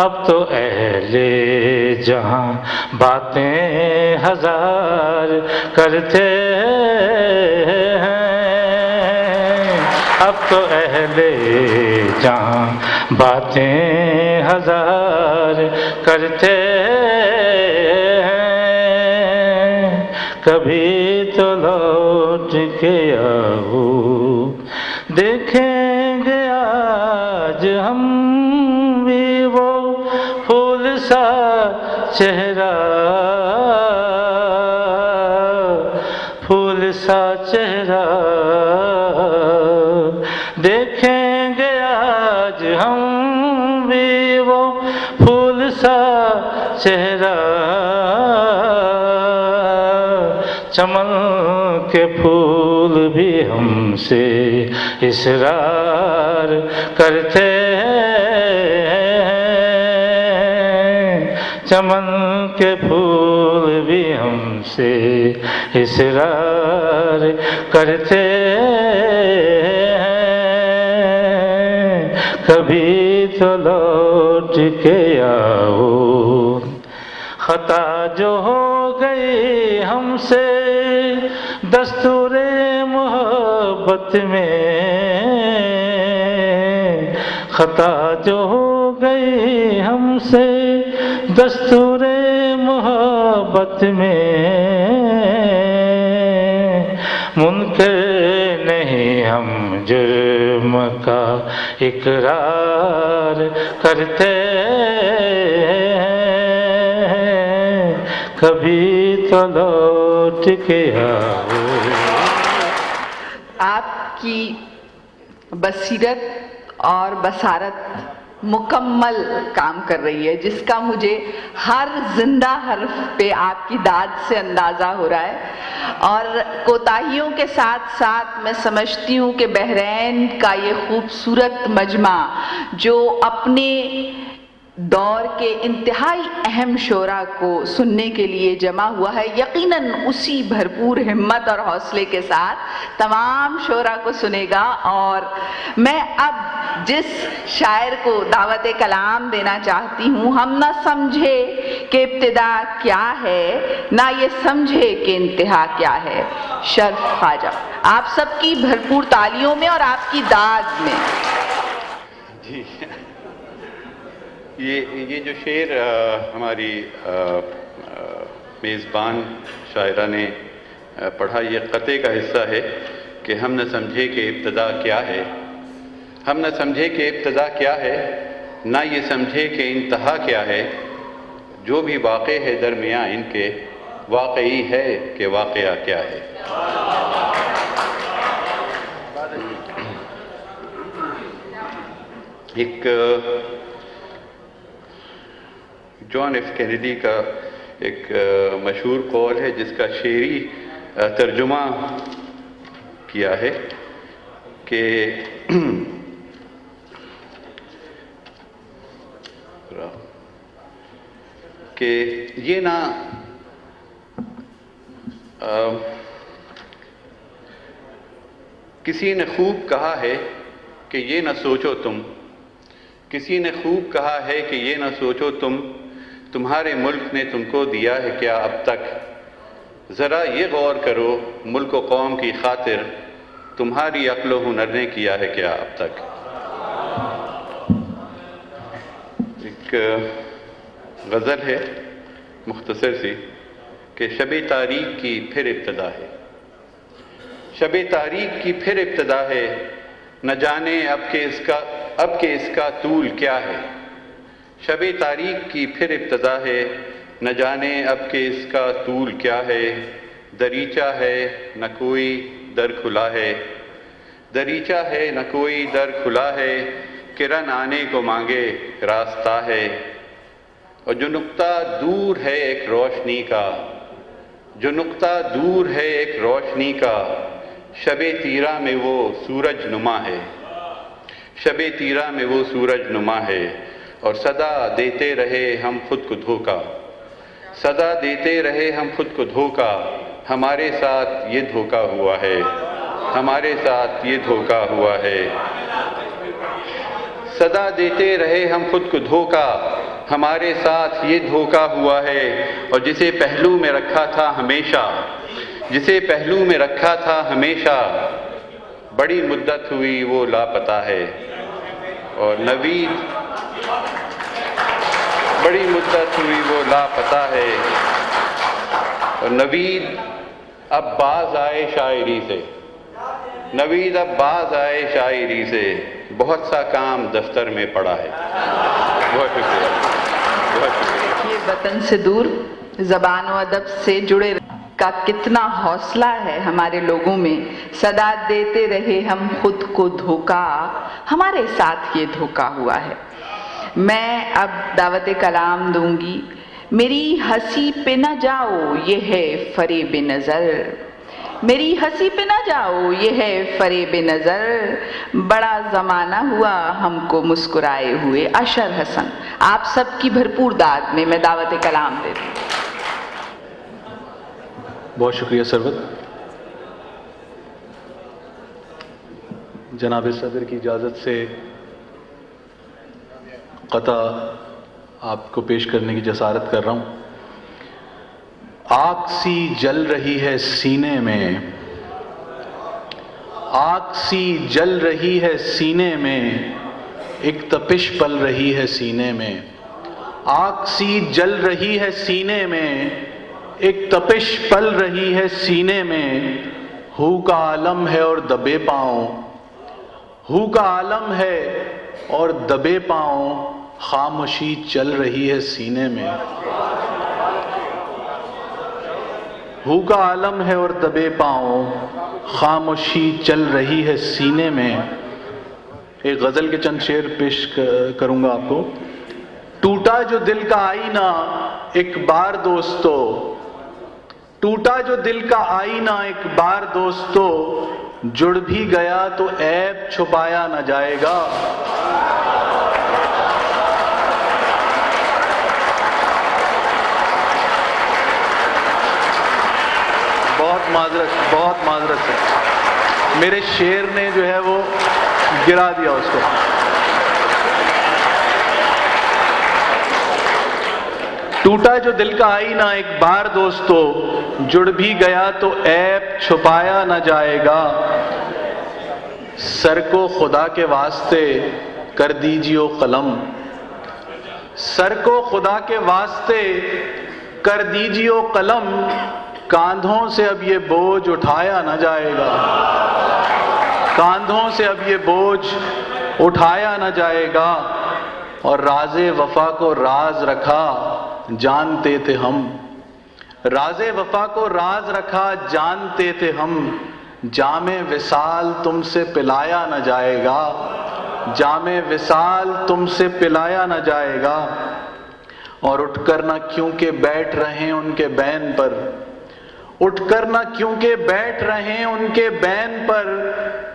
اب تو اہل جہاں باتیں ہزار کرتے ہیں، اب تو اہل جہاں باتیں ہزار کرتے ہیں، کبھی تو لوٹ کے آؤ دیکھیں گے آج ہم بھی وہ پھول سا چہرہ، پھول سا چہرہ دیکھیں گے آج ہم بھی وہ پھول سا چہرہ، چمن کے پھول بھی ہم سے اصرار کرتے ہیں، چمن کے پھول بھی ہم سے اصرار کرتے ہیں، کبھی تو لوٹ کے آؤ، خطا جو ہو گئی ہم سے دستور محبت میں، خطا جو ہو گئی ہم سے دستور محبت میں، منکر نہیں ہم جرم کا اقرار کرتے ہیں، کبھی تو لوٹ کے آؤ۔ آپ کی بصیرت اور بصارت مکمل کام کر رہی ہے، جس کا مجھے ہر زندہ حرف پہ آپ کی داد سے اندازہ ہو رہا ہے، اور کوتاہیوں کے ساتھ ساتھ میں سمجھتی ہوں کہ بحرین کا یہ خوبصورت مجمع جو اپنے دور کے انتہائی اہم شعراء کو سننے کے لیے جمع ہوا ہے، یقیناً اسی بھرپور ہمت اور حوصلے کے ساتھ تمام شعراء کو سنے گا۔ اور میں اب جس شاعر کو دعوت کلام دینا چاہتی ہوں، ہم نہ سمجھے کہ ابتدا کیا ہے، نہ یہ سمجھے کہ انتہا کیا ہے، شرف خواجہ۔ آپ سب کی بھرپور تالیوں میں اور آپ کی داد میں۔ جی، یہ جو شعر ہماری میزبان شاعرہ نے پڑھا، یہ قطعے کا حصہ ہے کہ ہم نہ سمجھے کہ ابتدا کیا ہے، ہم نہ سمجھے کہ ابتدا کیا ہے، نہ یہ سمجھے کہ انتہا کیا ہے، جو بھی واقع ہے درمیاں ان کے، واقعی ہے کہ واقعہ کیا ہے۔ ایک جان ایف کینیڈی کا ایک مشہور قول ہے جس کا شعری ترجمہ کیا ہے کہ یہ نہ کسی نے خوب کہا ہے کہ یہ نہ سوچو تم، کسی نے خوب کہا ہے کہ یہ نہ سوچو تم، تمہارے ملک نے تم کو دیا ہے کیا اب تک، ذرا یہ غور کرو ملک و قوم کی خاطر، تمہاری عقل و ہنر نے کیا ہے کیا اب تک۔ ایک غزل ہے مختصر سی کہ شب تاریک کی پھر ابتدا ہے، شب تاریک کی پھر ابتدا ہے، نہ جانے اب کہ اس کا طول کیا ہے، شب تاریک کی پھر ابتدا ہے، نہ جانے اب کہ اس کا طول کیا ہے، دریچہ ہے نہ کوئی در کھلا ہے، دریچہ ہے نہ کوئی در کھلا ہے، کرن آنے کو مانگے راستہ ہے، اور جو نقطہ دور ہے ایک روشنی کا، جو نقطہ دور ہے ایک روشنی کا، شب تیرہ میں وہ سورج نما ہے، شب تیرہ میں وہ سورج نما ہے، اور صدا دیتے رہے ہم خود کو دھوکا، صدا دیتے رہے ہم خود کو دھوکا، ہمارے ساتھ یہ دھوکا ہوا ہے، ہمارے ساتھ یہ دھوکا ہوا ہے، صدا دیتے رہے ہم خود کو دھوکا، ہمارے ساتھ یہ دھوکا ہوا ہے، اور جسے پہلو میں رکھا تھا ہمیشہ، جسے پہلو میں رکھا تھا ہمیشہ، بڑی مدت ہوئی وہ لاپتہ ہے۔ اور نوید، بڑی مدت ہوئی وہ لاپتہ ہے، اور نوید اب باز آئے شاعری سے، نوید اب باز آئے شاعری سے، بہت سا کام دفتر میں پڑا ہے۔ بہت شکریہ، بہت شکریہ۔ یہ وطن سے دور زبان و ادب سے جڑے کا کتنا حوصلہ ہے ہمارے لوگوں میں، صدا دیتے رہے ہم خود کو دھوکا، ہمارے ساتھ یہ دھوکا ہوا ہے۔ میں اب دعوت کلام دوں گی، میری ہنسی پہ نہ جاؤ یہ ہے فریب نظر، میری ہنسی پہ نہ جاؤ یہ ہے فریب نظر، بڑا زمانہ ہوا ہم کو مسکرائے ہوئے۔ اشر حسن، آپ سب کی بھرپور داد میں میں دعوت کلام دیتی ہوں۔ بہت شکریہ سرورت۔ جناب صدر کی اجازت سے قطع آپ کو پیش کرنے کی جسارت کر رہا ہوں۔ آگ سی جل رہی ہے سینے میں، آگ سی جل رہی ہے سینے میں، ایک تپش پل رہی ہے سینے میں، آگ سی جل رہی ہے سینے میں، ایک تپش پل رہی ہے سینے میں، ہو کا عالم ہے اور دبے پاؤں، ہو کا عالم ہے اور دبے پاؤں، خاموشی چل رہی ہے سینے میں، ہو کا عالم ہے اور دبے پاؤں، خاموشی چل رہی ہے سینے میں۔ ایک غزل کے چند شعر پیش کروں گا آپ کو۔ ٹوٹا جو دل کا آئینہ ایک بار دوستو، ٹوٹا جو دل کا آئینہ ایک بار دوستو، جڑ بھی گیا تو عیب چھپایا نہ جائے گا، بہت معذرت ہے، میرے شعر نے جو ہے وہ گرا دیا اس کو۔ ٹوٹا جو دل کا آئینہ ایک بار دوستو، جڑ بھی گیا تو عیب چھپایا نہ جائے گا، سر کو خدا کے واسطے کر دیجیو قلم، سر کو خدا کے واسطے کر دیجیو قلم، کاندھوں سے اب یہ بوجھ اٹھایا نہ جائے گا، کاندھوں سے اب یہ بوجھ اٹھایا نہ جائے گا، اور راز وفا کو راز رکھا جانتے تھے ہم، راز وفا کو راز رکھا جانتے تھے ہم، جام وصال تم سے پلایا نہ جائے گا، جام وصال تم سے پلایا نہ جائے گا، اور اٹھ کر نہ کیونکہ بیٹھ رہے ان کے بین پر، اٹھ کر نہ کیونکہ بیٹھ رہے ان کے بین پر،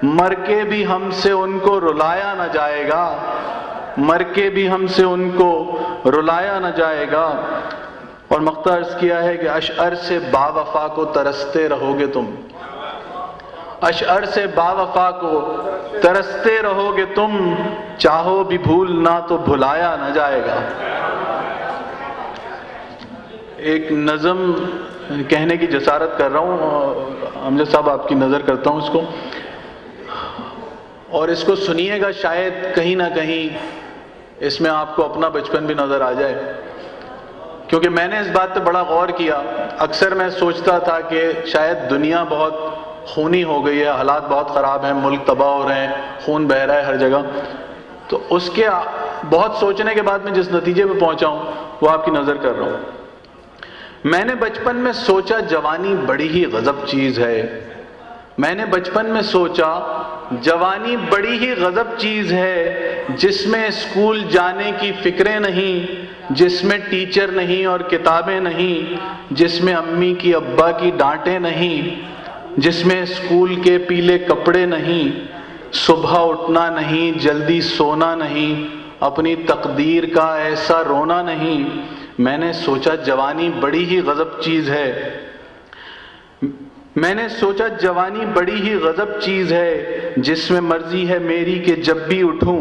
مر کے بھی ہم سے ان کو رلایا نہ جائے گا، مر کے بھی ہم سے ان کو رلایا نہ جائے گا۔ اور مقطع عرض کیا ہے کہ اشعر سے با وفا کو ترستے رہو گے تم، اشعر سے با وفا کو ترستے رہو گے تم، چاہو بھی بھولنا تو بھلایا نہ جائے گا۔ ایک نظم کہنے کی جسارت کر رہا ہوں، امجد صاحب آپ کی نظر کرتا ہوں اس کو، اور اس کو سنیے گا، شاید کہیں نہ کہیں اس میں آپ کو اپنا بچپن بھی نظر آ جائے، کیونکہ میں نے اس بات پہ بڑا غور کیا۔ اکثر میں سوچتا تھا کہ شاید دنیا بہت خونی ہو گئی ہے، حالات بہت خراب ہیں، ملک تباہ ہو رہے ہیں، خون بہہ رہا ہے ہر جگہ، تو اس کے بہت سوچنے کے بعد میں جس نتیجے پہ پہنچا ہوں وہ آپ کی نظر کر رہا ہوں۔ میں نے بچپن میں سوچا جوانی بڑی ہی غضب چیز ہے، میں نے بچپن میں سوچا جوانی بڑی ہی غضب چیز ہے، جس میں اسکول جانے کی فکریں نہیں، جس میں ٹیچر نہیں اور کتابیں نہیں، جس میں امی کی ابا کی ڈانٹیں نہیں، جس میں اسکول کے پیلے کپڑے نہیں، صبح اٹھنا نہیں، جلدی سونا نہیں، اپنی تقدیر کا ایسا رونا نہیں۔ میں نے سوچا جوانی بڑی ہی غضب چیز ہے، میں نے سوچا جوانی بڑی ہی غضب چیز ہے، جس میں مرضی ہے میری کہ جب بھی اٹھوں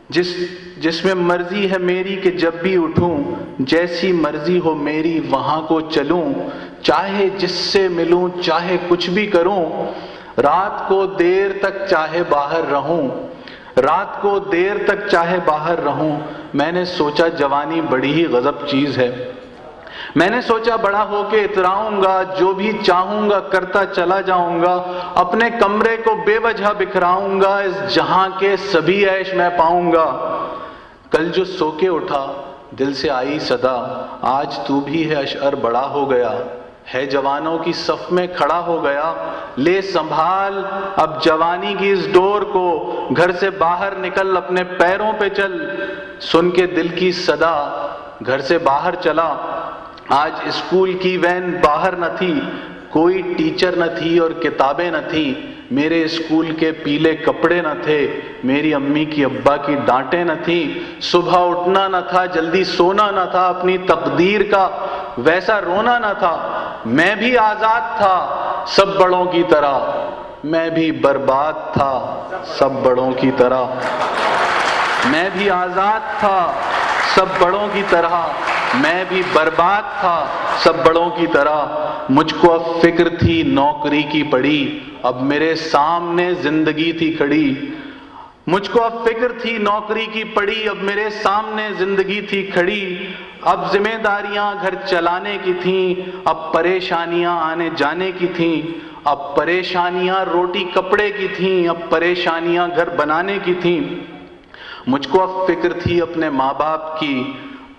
جس میں مرضی ہے میری کہ جب بھی اٹھوں جیسی مرضی ہو میری وہاں کو چلوں، چاہے جس سے ملوں چاہے کچھ بھی کروں، رات کو دیر تک چاہے باہر رہوں، رات کو دیر تک چاہے باہر رہوں۔ میں نے سوچا جوانی بڑی ہی غضب چیز ہے، میں نے سوچا بڑا ہو کے اتراؤں گا، جو بھی چاہوں گا کرتا چلا جاؤں گا، اپنے کمرے کو بے وجہ بکھراؤں گا، اس جہاں کے سبھی عیش میں پاؤں گا۔ کل جو سو کے اٹھا دل سے آئی صدا، آج تو بھی ہے اشعر بڑا ہو گیا، ہے جوانوں کی صف میں کھڑا ہو گیا، لے سنبھال اب جوانی کی اس ڈور کو، گھر سے باہر نکل اپنے پیروں پہ چل، سن کے دل کی صدا گھر سے باہر چلا۔ آج اسکول کی وین باہر نہ تھی، کوئی ٹیچر نہ تھی اور کتابیں نہ تھیں، میرے اسکول کے پیلے کپڑے نہ تھے، میری امی کی ابا کی ڈانٹیں نہ تھیں، صبح اٹھنا نہ تھا جلدی سونا نہ تھا، اپنی تقدیر کا ویسا رونا نہ تھا، میں بھی آزاد تھا سب بڑوں کی طرح، میں بھی برباد تھا سب بڑوں کی طرح، میں بھی آزاد تھا سب بڑوں کی طرح، میں بھی برباد تھا سب بڑوں کی طرح، مجھ کو اب فکر تھی نوکری کی پڑی، اب میرے سامنے زندگی تھی کھڑی، مجھ کو اب فکر تھی نوکری کی پڑی، اب میرے سامنے زندگی تھی کھڑی، اب ذمہ داریاں گھر چلانے کی تھیں، اب پریشانیاں آنے جانے کی تھیں، اب پریشانیاں روٹی کپڑے کی تھیں، اب پریشانیاں گھر بنانے کی تھیں، مجھ کو اب فکر تھی اپنے ماں باپ کی،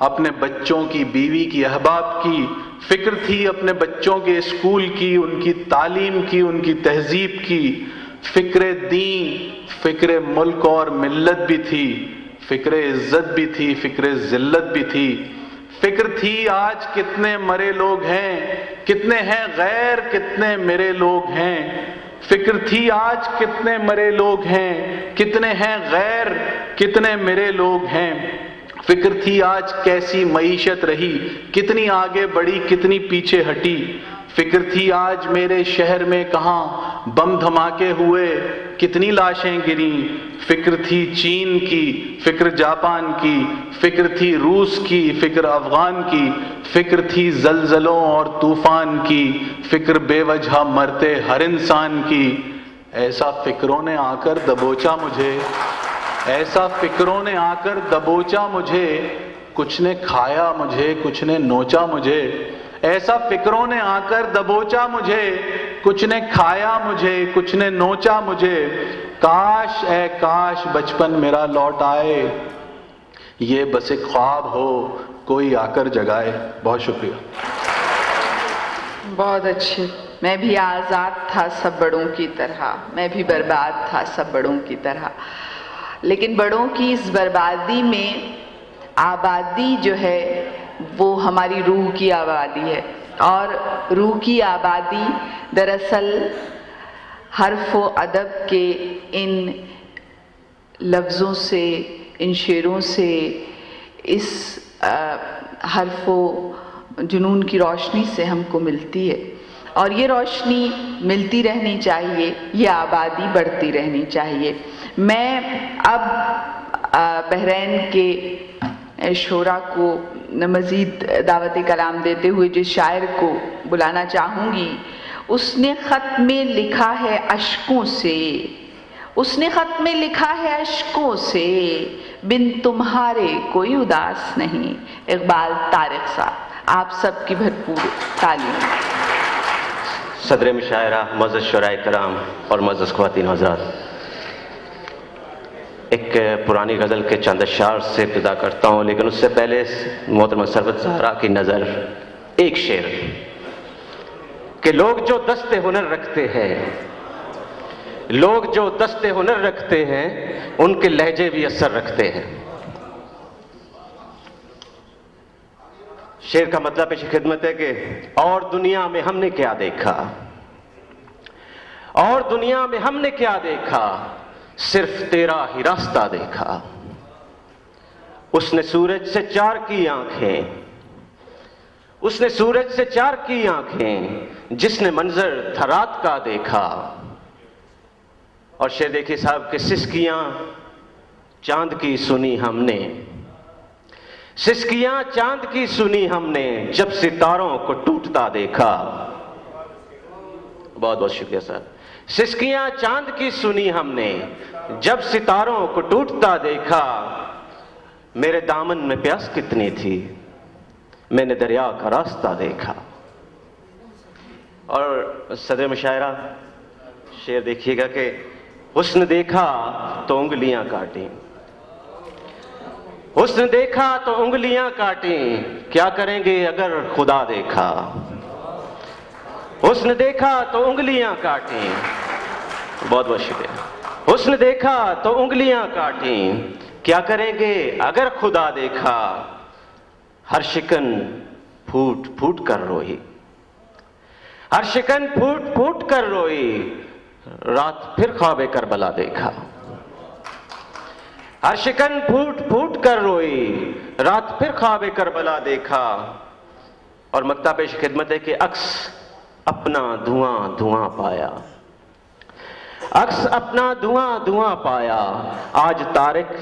اپنے بچوں کی، بیوی کی، احباب کی، فکر تھی اپنے بچوں کے اسکول کی، ان کی تعلیم کی، ان کی تہذیب کی، فکر دین، فکر ملک اور ملت بھی تھی، فکر عزت بھی تھی، فکر ذلت بھی تھی، فکر تھی آج کتنے مرے لوگ ہیں، کتنے ہیں غیر کتنے میرے لوگ ہیں، فکر تھی آج کتنے مرے لوگ ہیں، کتنے ہیں غیر کتنے میرے لوگ ہیں، فکر تھی آج کیسی معیشت رہی، کتنی آگے بڑھی کتنی پیچھے ہٹی، فکر تھی آج میرے شہر میں کہاں بم دھماکے ہوئے کتنی لاشیں گریں، فکر تھی چین کی، فکر جاپان کی، فکر تھی روس کی، فکر افغان کی، فکر تھی زلزلوں اور طوفان کی، فکر بے وجہ مرتے ہر انسان کی، ایسا فکروں نے آ کر دبوچا مجھے، ایسا فکروں نے آ کر دبوچا مجھے، کچھ نے کھایا مجھے کچھ نے نوچا مجھے، ایسا فکروں نے آ کر دبوچا مجھے، کچھ نے کھایا مجھے کچھ نے نوچا مجھے، کاش اے کاش بچپن میرا لوٹ آئے، یہ بس ایک خواب ہو کوئی آ کر جگائے۔ بہت شکریہ۔ بہت اچھے۔ میں بھی آزاد تھا سب بڑوں کی طرح، میں بھی برباد تھا سب بڑوں کی طرح، لیکن بڑوں کی اس بربادی میں آبادی جو ہے وہ ہماری روح کی آبادی ہے، اور روح کی آبادی دراصل حرف و ادب کے ان لفظوں سے، ان شعروں سے، اس حرف و جنون کی روشنی سے ہم کو ملتی ہے، اور یہ روشنی ملتی رہنی چاہیے، یہ آبادی بڑھتی رہنی چاہیے۔ میں اب بحرین کے شعراء کو مزید دعوت کلام دیتے ہوئے جس شاعر کو بلانا چاہوں گی، اس نے خط میں لکھا ہے اشکوں سے، اس نے خط میں لکھا ہے اشکوں سے، بن تمہارے کوئی اداس نہیں، اقبال طارق صاحب۔ آپ سب کی بھرپور تعلیم۔ صدر مشاعرہ، معزز شعراء کرام اور معزز خواتین حضرات، ایک پرانی غزل کے چند اشعار سے ابتدا کرتا ہوں، لیکن اس سے پہلے محترمہ سربت زہرا کی نظر ایک شعر کہ لوگ جو دست ہنر رکھتے ہیں، لوگ جو دست ہنر رکھتے ہیں، ان کے لہجے بھی اثر رکھتے ہیں۔ شعر کا مطلب پیش خدمت ہے کہ اور دنیا میں ہم نے کیا دیکھا، اور دنیا میں ہم نے کیا دیکھا، صرف تیرا ہی راستہ دیکھا۔ اس نے سورج سے چار کی آنکھیں، اس نے سورج سے چار کی آنکھیں، جس نے منظر تھا رات کا دیکھا۔ اور شعر دیکھیے صاحب کہ سسکیاں چاند کی سنی ہم نے، سسکیاں چاند کی سنی ہم نے جب ستاروں کو ٹوٹتا دیکھا. بہت بہت شکریہ سر. سسکیاں چاند کی سنی ہم نے جب ستاروں کو ٹوٹتا دیکھا. میرے دامن میں پیاس کتنی تھی، میں نے دریا کا راستہ دیکھا. اور صدر مشاعرہ شعر دیکھیے گا کہ حسن دیکھا تو انگلیاں کاٹیں، حسن دیکھا تو انگلیاں کاٹیں، کیا کریں گے اگر خدا دیکھا. حسن دیکھا تو انگلیاں کاٹیں. بہت بہت شکریہ. حسن دیکھا تو انگلیاں کاٹیں، کیا کریں گے اگر خدا دیکھا. ہر شکن پھوٹ پھوٹ کر روئی، ہر شکن پھوٹ پھوٹ کر روئی، رات پھر خواب کربلا دیکھا. ہر شکن پھوٹ پھوٹ کر روئی، رات پھر خواب کربلا دیکھا. اور مکتا پیش خدمت ہے کہ عکس اپنا دھواں دھواں پایا، عکس اپنا دھواں دھواں پایا، آج طارق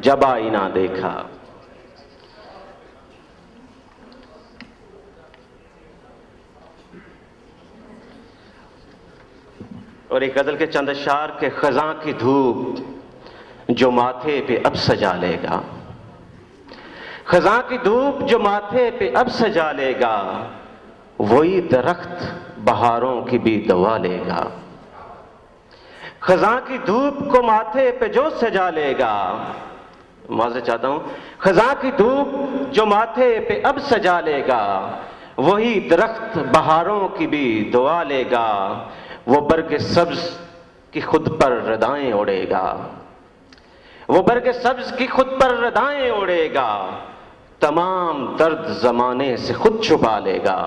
جب آئینہ دیکھا. اور ایک غزل کے چند اشعار کے خزاں کی دھوپ جو ماتھے پہ اب سجا لے گا، خزاں کی دھوپ جو ماتھے پہ اب سجا لے گا، وہی درخت بہاروں کی بھی دوا لے گا. خزاں کی دھوپ کو ماتھے پہ جو سجا لے گا، معذرت چاہتا ہوں، خزاں کی دھوپ جو ماتھے پہ اب سجا لے گا، وہی درخت بہاروں کی بھی دعا لے گا. وہ برگ سبز کی خود پر ردائیں اڑے گا، وہ برگ سبز کی خود پر ردائیں اڑے گا، تمام درد زمانے سے خود چھپا لے گا.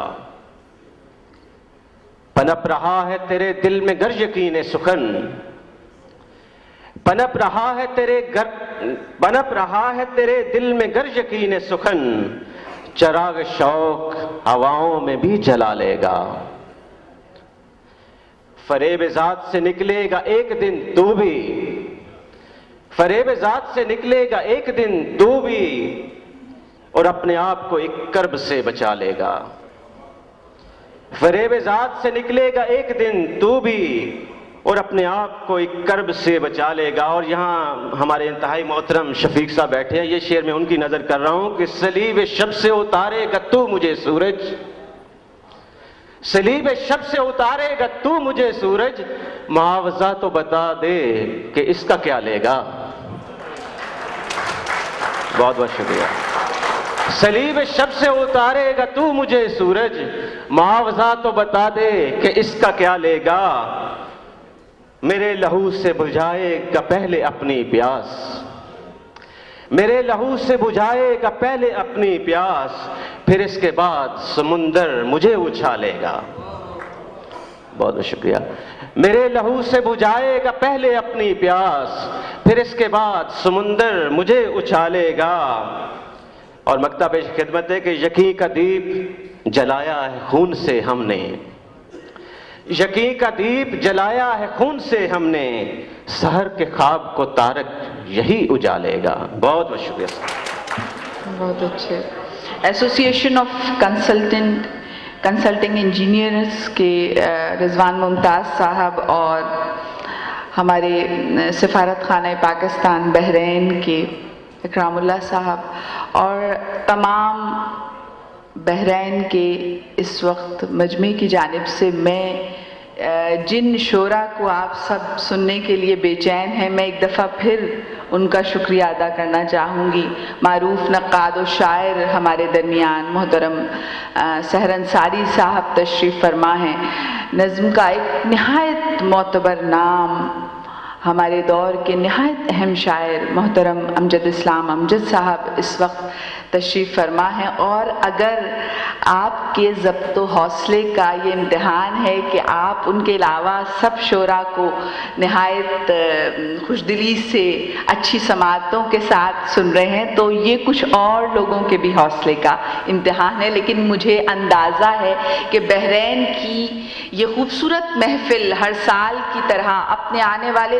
پنپ رہا ہے تیرے دل میں گر یقین سخن، پنپ رہا ہے پنپ رہا ہے تیرے دل میں گر یقین سخن، چراغ شوق ہواؤں میں بھی جلا لے گا. فریب ذات سے نکلے گا ایک دن تو بھی، فریب ذات سے نکلے گا ایک دن تو بھی، اور اپنے آپ کو ایک کرب سے بچا لے گا. فریب ذات سے نکلے گا ایک دن تو بھی، اور اپنے آپ کو ایک کرب سے بچا لے گا. اور یہاں ہمارے انتہائی محترم شفیق صاحب بیٹھے ہیں، یہ شعر میں ان کی نظر کر رہا ہوں کہ صلیب شب سے اتارے گا تو مجھے سورج، صلیب شب سے اتارے گا تو مجھے سورج، معاوضہ تو بتا دے کہ اس کا کیا لے گا. بہت بہت شکریہ. صلیب شب سے اتارے گا تو مجھے سورج، معاوضہ تو بتا دے کہ اس کا کیا لے گا. میرے لہو سے بجھائے گا پہلے اپنی پیاس، میرے لہو سے بجھائے گا پہلے اپنی پیاس، پھر اس کے بعد سمندر مجھے اچھالے گا. بہت بہت شکریہ. میرے لہو سے بجھائے گا پہلے اپنی پیاس، پھر اس کے بعد سمندر مجھے اچھالے گا. اور مکتا پیش خدمت ہے کہ یقین کا دیپ جلایا ہے خون سے ہم نے، یقین کا دیپ جلایا ہے خون سے ہم نے، سحر کے خواب کو تارک یہی اجالے گا. بہت بہت شکریہ. بہت اچھے. ایسوسی ایشن آف کنسلٹنگ انجینئرز کے رضوان ممتاز صاحب اور ہمارے سفارت خانہ پاکستان بحرین کے اکرام اللہ صاحب اور تمام بحرین کے اس وقت مجمع کی جانب سے میں جن شعراء کو آپ سب سننے کے لیے بے چین ہیں، میں ایک دفعہ پھر ان کا شکریہ ادا کرنا چاہوں گی. معروف نقاد و شاعر ہمارے درمیان محترم سحر انصاری صاحب تشریف فرما ہیں. نظم کا ایک نہایت معتبر نام، ہمارے دور کے نہایت اہم شاعر محترم امجد اسلام امجد صاحب اس وقت تشریف فرما ہیں. اور اگر آپ کے ضبط و حوصلے کا یہ امتحان ہے کہ آپ ان کے علاوہ سب شعراء کو نہایت خوشدلی سے اچھی سماعتوں کے ساتھ سن رہے ہیں، تو یہ کچھ اور لوگوں کے بھی حوصلے کا امتحان ہے. لیکن مجھے اندازہ ہے کہ بحرین کی یہ خوبصورت محفل ہر سال کی طرح اپنے آنے والے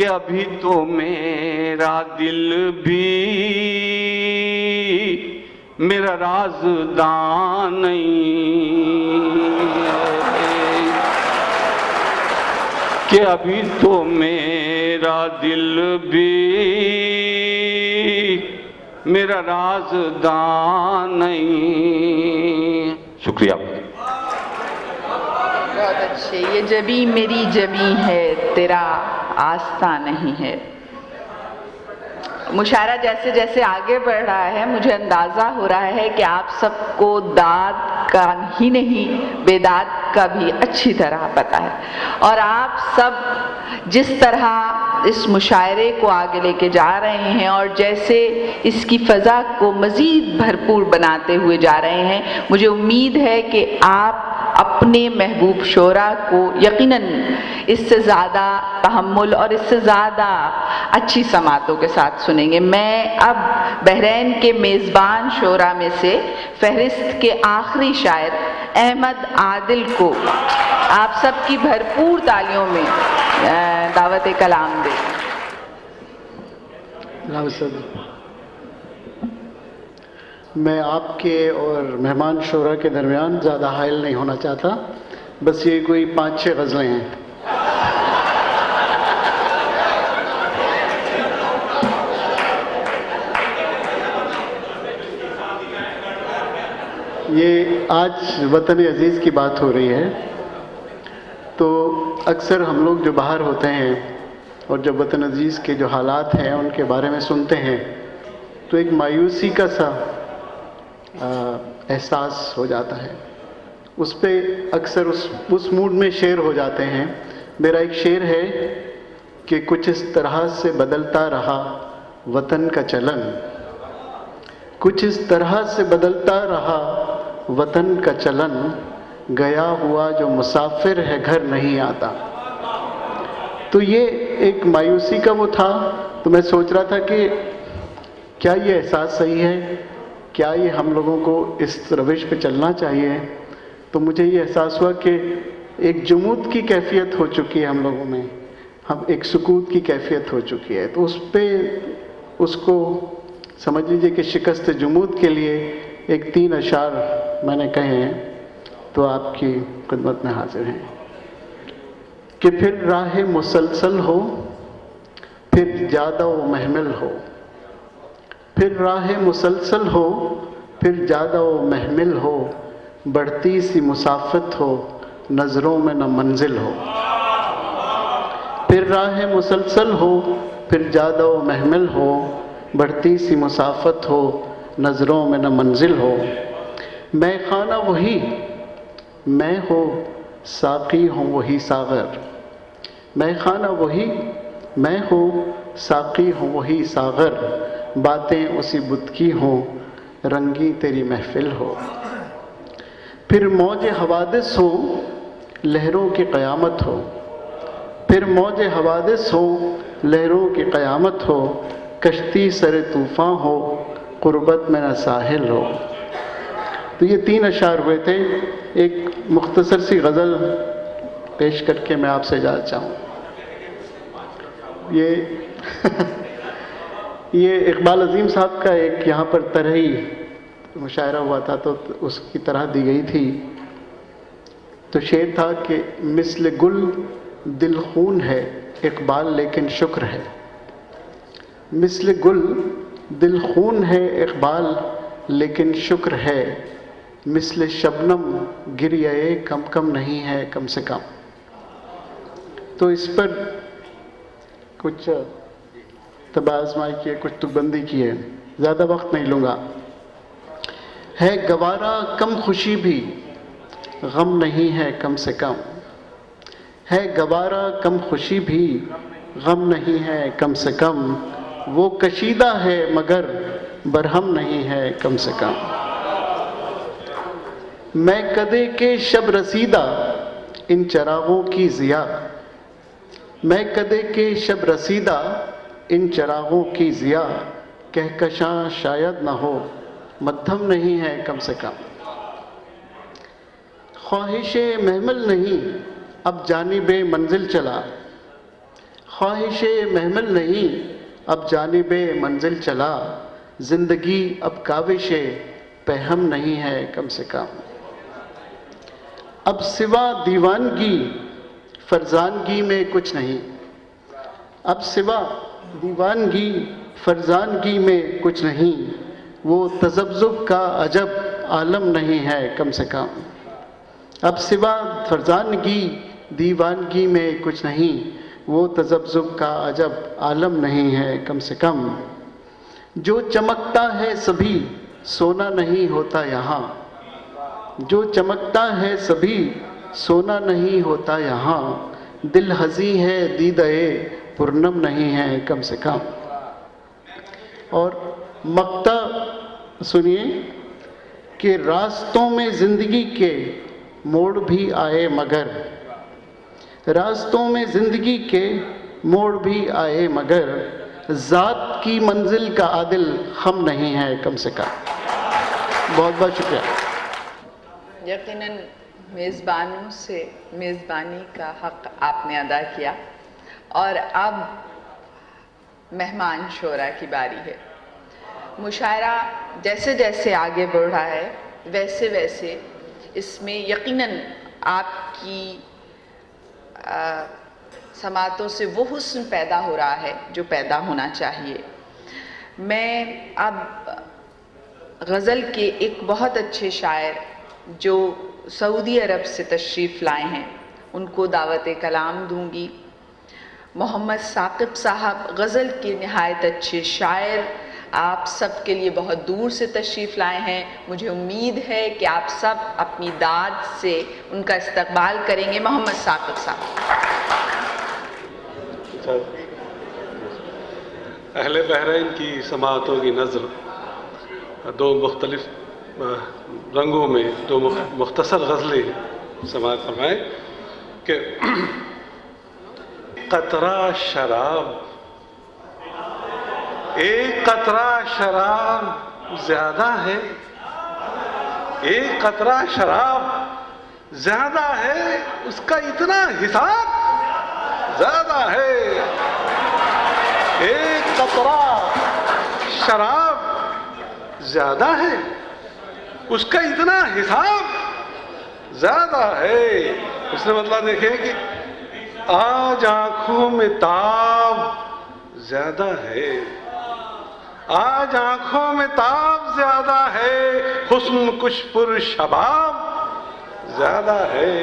کہ ابھی تو میرا دل بھی میرا رازدان نہیں ہے، کہ ابھی تو میرا دل بھی میرا رازدان نہیں۔ شکریہ۔ بہت اچھے۔ یہ جبیں میری جبیں ہے، تیرا آستہ نہیں ہے۔ مشاعرہ جیسے جیسے آگے بڑھ رہا ہے مجھے اندازہ ہو رہا ہے کہ آپ سب کو داد کا ہی نہیں بیداد کا بھی اچھی طرح پتہ ہے، اور آپ سب جس طرح اس مشاعرے کو آگے لے کے جا رہے ہیں اور جیسے اس کی فضا کو مزید بھرپور بناتے ہوئے جا رہے ہیں، مجھے امید ہے کہ آپ اپنے محبوب شعراء کو یقیناً اس سے زیادہ تحمل اور اس سے زیادہ اچھی سماعتوں کے ساتھ سنیں گے۔ میں اب بحرین کے میزبان شعراء میں سے فہرست کے آخری شاعر احمد عادل کو آپ سب کی بھرپور تالیوں میں دعوت کلام دیں۔ میں آپ کے اور مہمان شعراء کے درمیان زیادہ حائل نہیں ہونا چاہتا، بس یہ کوئی 5-6 غزلیں ہیں۔ یہ آج وطن عزیز کی بات ہو رہی ہے، تو اکثر ہم لوگ جو باہر ہوتے ہیں اور جب وطن عزیز کے جو حالات ہیں ان کے بارے میں سنتے ہیں تو ایک مایوسی کا سا احساس ہو جاتا ہے، اس پہ اکثر اس موڈ میں شعر ہو جاتے ہیں۔ میرا ایک شعر ہے کہ کچھ اس طرح سے بدلتا رہا وطن کا چلن، کچھ اس طرح سے بدلتا رہا وطن کا چلن، گیا ہوا جو مسافر ہے گھر نہیں آتا۔ تو یہ ایک مایوسی کا وہ تھا، تو میں سوچ رہا تھا کہ کیا یہ احساس صحیح ہے، کیا یہ ہم لوگوں کو اس روش پہ چلنا چاہیے؟ تو مجھے یہ احساس ہوا کہ ایک جمود کی کیفیت ہو چکی ہے ہم لوگوں میں، ہم ایک سکوت کی کیفیت ہو چکی ہے، تو اس پہ اس کو سمجھ لیجئے کہ شکست جمود کے لیے ایک 3 اشعار میں نے کہے ہیں، تو آپ کی خدمت میں حاضر ہیں۔ کہ پھر راہ مسلسل ہو، پھر جادہ و محمل ہو، پھر راہ مسلسل ہو، پھر جادہ و محمل ہو، بڑھتی سی مسافت ہو، نظروں میں نہ منزل ہو۔ پھر راہ مسلسل ہو، پھر جادہ و محمل ہو، بڑھتی سی مسافت ہو، نظروں میں نہ منزل ہو۔ میں خانہ وہی میں ہو، ساقی ہوں وہی ساغر، میں خانہ وہی میں ہو، ساقی ہوں وہی ساغر، باتیں اسی بت کی ہوں، رنگی تیری محفل ہو۔ پھر موج حوادث ہو، لہروں کی قیامت ہو، پھر موج حوادث ہو، لہروں کی قیامت ہو، کشتی سر طوفاں ہو، قربت میں نہ ساحل ہو۔ تو یہ 3 اشعار ہوئے تھے، ایک مختصر سی غزل پیش کر کے میں آپ سے اجازت چاہوں۔ یہ اقبال عظیم صاحب کا ایک یہاں پر طرحی مشاعرہ ہوا تھا تو اس کی طرح دی گئی تھی، تو شعر تھا کہ مثل گل دل خون ہے اقبال لیکن شکر ہے، مثل گل دل خون ہے اقبال لیکن شکر ہے، مثل شبنم گریہ کم کم نہیں ہے کم سے کم۔ تو اس پر کچھ طبع آزمائی کی ہے، کچھ تکبندی کی ہے، زیادہ وقت نہیں لوں گا۔ ہے گوارا کم خوشی بھی غم نہیں ہے کم سے کم، ہے گوارا کم خوشی بھی غم نہیں ہے کم سے کم، وہ کشیدہ ہے مگر برہم نہیں ہے کم سے کم۔ میں کدے کے شب رسیدہ ان چراغوں کی ضیا، میں کدے کے شب رسیدہ ان چراغوں کی ضیا، کہکشاں شاید نہ ہو مدھم نہیں ہے کم سے کم۔ خواہش محمل نہیں اب جانب منزل چلا، خواہش محمل نہیں اب جانب منزل چلا، زندگی اب کاوش پہم نہیں ہے کم سے کم۔ اب سوا دیوانگی فرزانگی میں کچھ نہیں، اب سوا دیوانگی فرزانگی میں کچھ نہیں، وہ تذبذب کا عجب عالم نہیں ہے کم سے کم۔ اب سوا فرزانگی دیوانگی میں کچھ نہیں، وہ تذبذب کا عجب عالم نہیں ہے کم سے کم۔ جو چمکتا ہے سبھی سونا نہیں ہوتا یہاں، جو چمکتا ہے سبھی سونا نہیں ہوتا یہاں، دل ہزی ہے دیدہ پرنم نہیں ہے کم سے کم۔ اور مقطع سنیے کہ راستوں میں زندگی کے موڑ بھی آئے مگر، راستوں میں زندگی کے موڑ بھی آئے مگر، ذات کی منزل کا عادل خم نہیں ہے کم سے کم۔ بہت بہت شکریہ۔ یقیناً میزبانوں سے میزبانی کا حق آپ نے ادا کیا، اور اب مہمان شعراء کی باری ہے۔ مشاعرہ جیسے جیسے آگے بڑھ رہا ہے ویسے ویسے اس میں یقیناً آپ کی سماعتوں سے وہ حسن پیدا ہو رہا ہے جو پیدا ہونا چاہیے۔ میں اب غزل کے ایک بہت اچھے شاعر جو سعودی عرب سے تشریف لائے ہیں ان کو دعوت کلام دوں گی۔ محمد ثاقب صاحب غزل کے نہایت اچھے شاعر، آپ سب کے لیے بہت دور سے تشریف لائے ہیں۔ مجھے امید ہے کہ آپ سب اپنی داد سے ان کا استقبال کریں گے۔ محمد ثاقب صاحب۔ اہل بحرین کی سماعتوں کی نظر دو مختلف رنگوں میں دو مختصر غزلیں سماعت فرمائیں کہ قطرہ شراب، ایک قطرہ شراب زیادہ ہے، ایک قطرہ شراب زیادہ ہے، اس کا اتنا حساب زیادہ ہے۔ ایک قطرہ شراب زیادہ ہے، اس کا اتنا حساب زیادہ ہے۔ اس نے مطلب دیکھیں کہ آج آنکھوں میں تاب زیادہ ہے، آج آنکھوں میں تاب زیادہ ہے، حسن کچھ پر شباب زیادہ ہے۔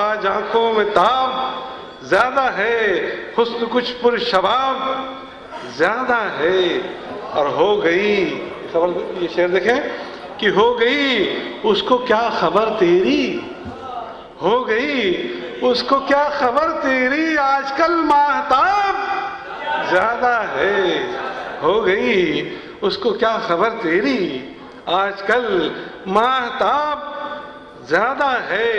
آج آنکھوں میں تاب زیادہ ہے، حسن کچھ پر شباب زیادہ ہے۔ اور ہو گئی، یہ شعر دیکھیں کہ ہو گئی اس کو کیا خبر تیری، ہو گئی اس کو کیا خبر تیری، آج کل ماہتاب زیادہ ہے۔ ہو گئی اس کو کیا خبر تیری، آج کل ماہتاب زیادہ ہے۔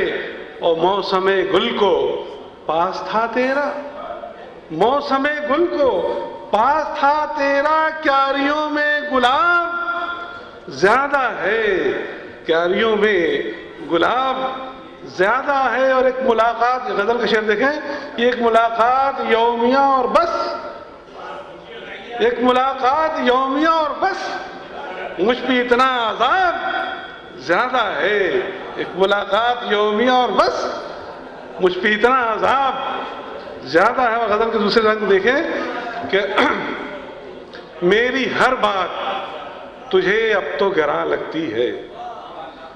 اور موسم گل کو پاس تھا تیرا، موسم گل کو پاس تھا تیرا، کیاریوں میں گلاب زیادہ ہے، کیاریوں میں گلاب زیادہ ہے۔ اور ایک ملاقات، غزل کا شعر دیکھیں، یہ ایک ملاقات یومیہ اور بس، ایک ملاقات یومیہ اور بس، مجھ پہ اتنا عذاب زیادہ ہے۔ ایک ملاقات یومیہ اور بس، مجھ پہ اتنا عذاب زیادہ ہے۔ اور غزل کے دوسرے رنگ دیکھیں کہ میری ہر بات تجھے اب تو گراں لگتی ہے،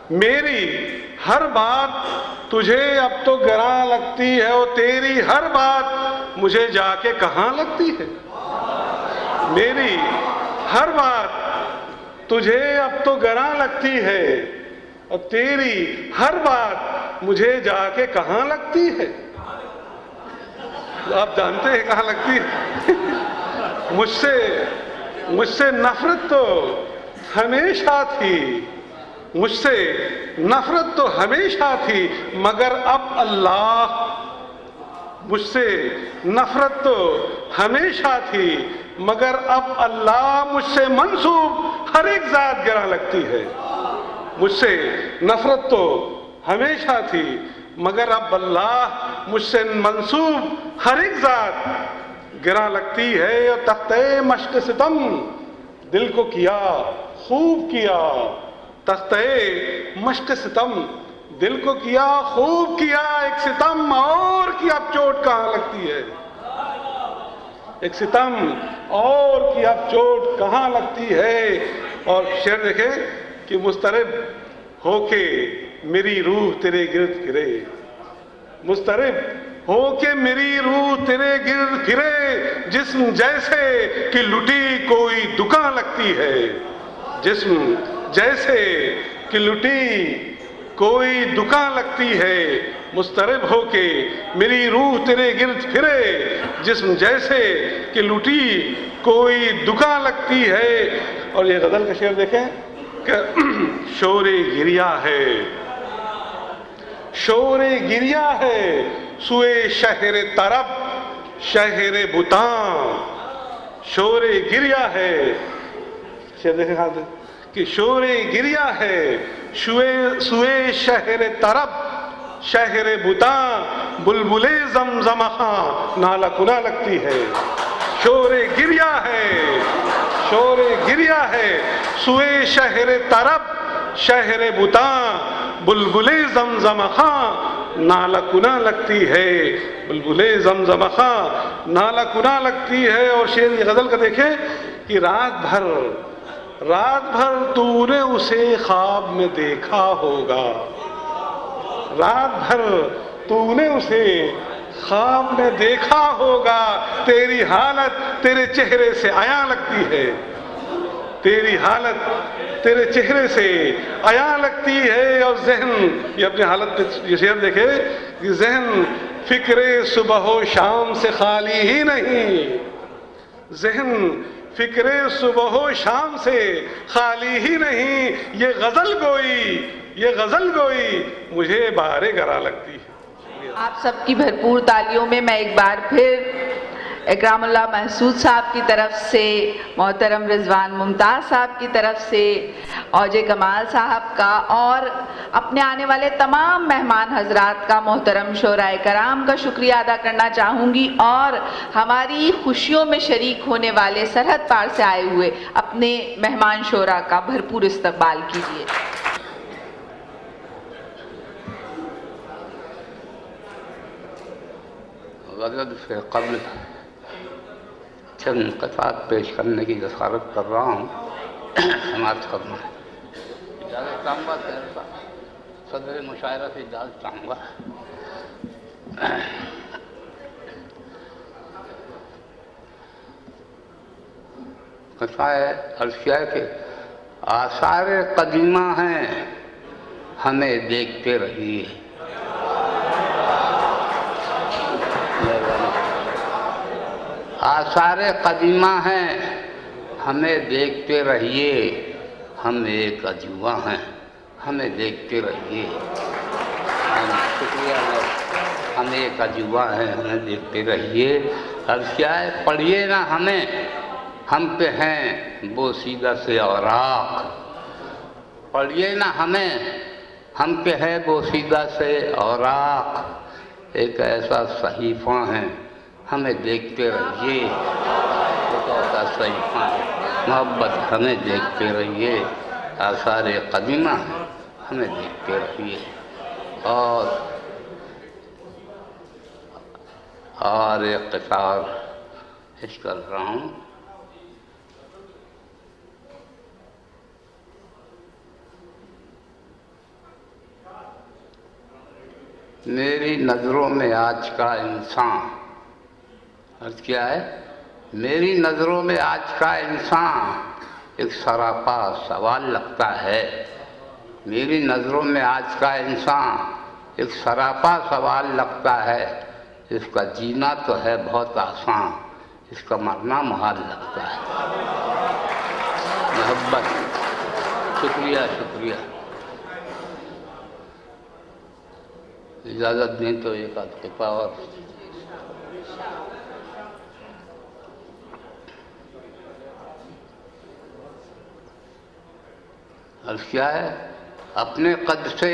میری ہر بات تجھے اب تو گراں لگتی ہے، اور تیری ہر بات مجھے جا کے کہاں لگتی ہے، میری ہر بات تجھے اب تو گراں لگتی ہے، اور تیری ہر بات مجھے جا کے کہاں لگتی ہے۔ آپ جانتے ہیں کہاں لگتی ہے۔ مجھ سے نفرت تو ہمیشہ تھی، مجھ سے نفرت تو ہمیشہ تھی، مگر اب اللہ، مجھ سے نفرت تو ہمیشہ تھی، مگر اب اللہ مجھ سے منسوب ہر ایک ذات گراں لگتی ہے۔ مجھ سے نفرت تو ہمیشہ تھی، مگر اب اللہ مجھ سے منسوب ہر ایک ذات گراں لگتی ہے، اور تختہ مشق ستم دل کو کیا خوب کیا، تختہ مشق ستم دل کو کیا خوب کیا، ایک ستم اور کی اب چوٹ کہاں لگتی ہے، ایک ستم اور کی اب چوٹ کہاں لگتی ہے۔ اور شعر دیکھیں کہ مضطرب ہو کے میری روح تیرے گرد پھرے، مضطرب ہو کے میری روح تیرے گرد پھرے، جسم جیسے کہ لٹی کوئی دکان لگتی ہے، جسم جیسے کہ لٹی کوئی دکان لگتی ہے، مضطرب ہو کے میری روح تیرے گرد پھرے، جسم جیسے کہ لٹی کوئی دکان لگتی ہے۔ اور یہ غزل کا شعر دیکھیں کہ شور گریہ ہے، شور گریہ ہے سوئے شہر طرب شہر بتاں، شور گریہ ہے، شعر دیکھیں ہاتھ کہ شور گریہ ہے سوئے شہر طرب شہر بتاں، بلبل زمزم خاں نالہ کنا لگتی ہے، شور گریہ ہے، شور گریہ ہے سوئے شہر طرب شہر بتاں، بلبل زمزم خاں نالہ کنا لگتی ہے، بلبل زمزم خاں نالہ کنا لگتی ہے۔ اور شعر یہ غزل کا دیکھیں کہ رات بھر تو نے اسے خواب میں دیکھا ہوگا، رات بھر تو نے اسے خواب میں دیکھا ہوگا، تیری حالت تیرے چہرے سے عیاں لگتی ہے، تیری حالت تیرے چہرے سے عیاں لگتی ہے۔ اور ذہن یہ اپنی حالت پہ یہ شعر دیکھے کہ ذہن فکر صبح و شام سے خالی ہی نہیں، ذہن فکر صبح و شام سے خالی ہی نہیں، یہ غزل گوئی مجھے بارے گرا لگتی ہے۔ آپ سب کی بھرپور تالیوں میں میں ایک بار پھر اکرام اللہ محسود صاحب کی طرف سے، محترم رضوان ممتاز صاحب کی طرف سے، اوج کمال صاحب کا، اور اپنے آنے والے تمام مہمان حضرات کا، محترم شعراء کرام کا شکریہ ادا کرنا چاہوں گی، اور ہماری خوشیوں میں شریک ہونے والے سرحد پار سے آئے ہوئے اپنے مہمان شعراء کا بھرپور استقبال کیجیے۔ غزل سے قبل چند قطعات پیش کرنے کی جسارت کر رہا ہوں، سماعت کرنا ہے۔ اجازت چاہوں گا صدر مشاعرہ سے اجازت چاہوں گا۔ قطعہ عرض کیا ہے کہ آثار قدیمہ ہیں ہمیں دیکھتے رہیے، آثار قدیمہ ہیں ہمیں دیکھتے رہیے، ہم ایک عجوبہ ہیں ہمیں دیکھتے رہیے، شکریہ، ہم ایک عجوبہ ہیں ہمیں دیکھتے رہیے۔ اب کیا ہے، پڑھیے نہ ہمیں، ہم پہ ہیں بوسیدہ سے اوراق، پڑھیے نہ ہمیں، ہم پہ ہے بوسیدہ سے اوراق، ایک ایسا صحیفہ ہے ہمیں دیکھتے رہیے، ایک ایسا صحیفہ ہے محبت ہمیں دیکھتے رہیے، آثار قدیمہ ہے ہمیں دیکھتے رہیے۔ اور ایک قطعہ پیش کر رہا ہوں۔ میری نظروں میں آج کا انسان، عرض کیا ہے، میری نظروں میں آج کا انسان ایک سراپا سوال لگتا ہے، میری نظروں میں آج کا انسان ایک سراپا سوال لگتا ہے، اس کا جینا تو ہے بہت آسان، اس کا مرنا محال لگتا ہے۔ محبت، شکریہ شکریہ۔ اجازت دیں تو ایک آدھ قطعہ اور۔ عرض کیا ہے، اپنے قد سے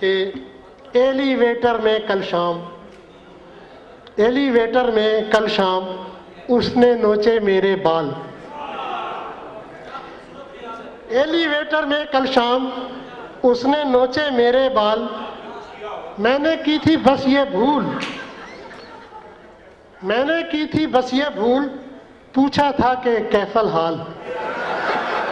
کہ ایلیویٹر میں کل شام اس نے نوچے میرے بال. ایلیویٹر میں کل شام اس نے نوچے میرے بال. میں نے کی تھی بس یہ بھول پوچھا تھا کہ کیف الحال.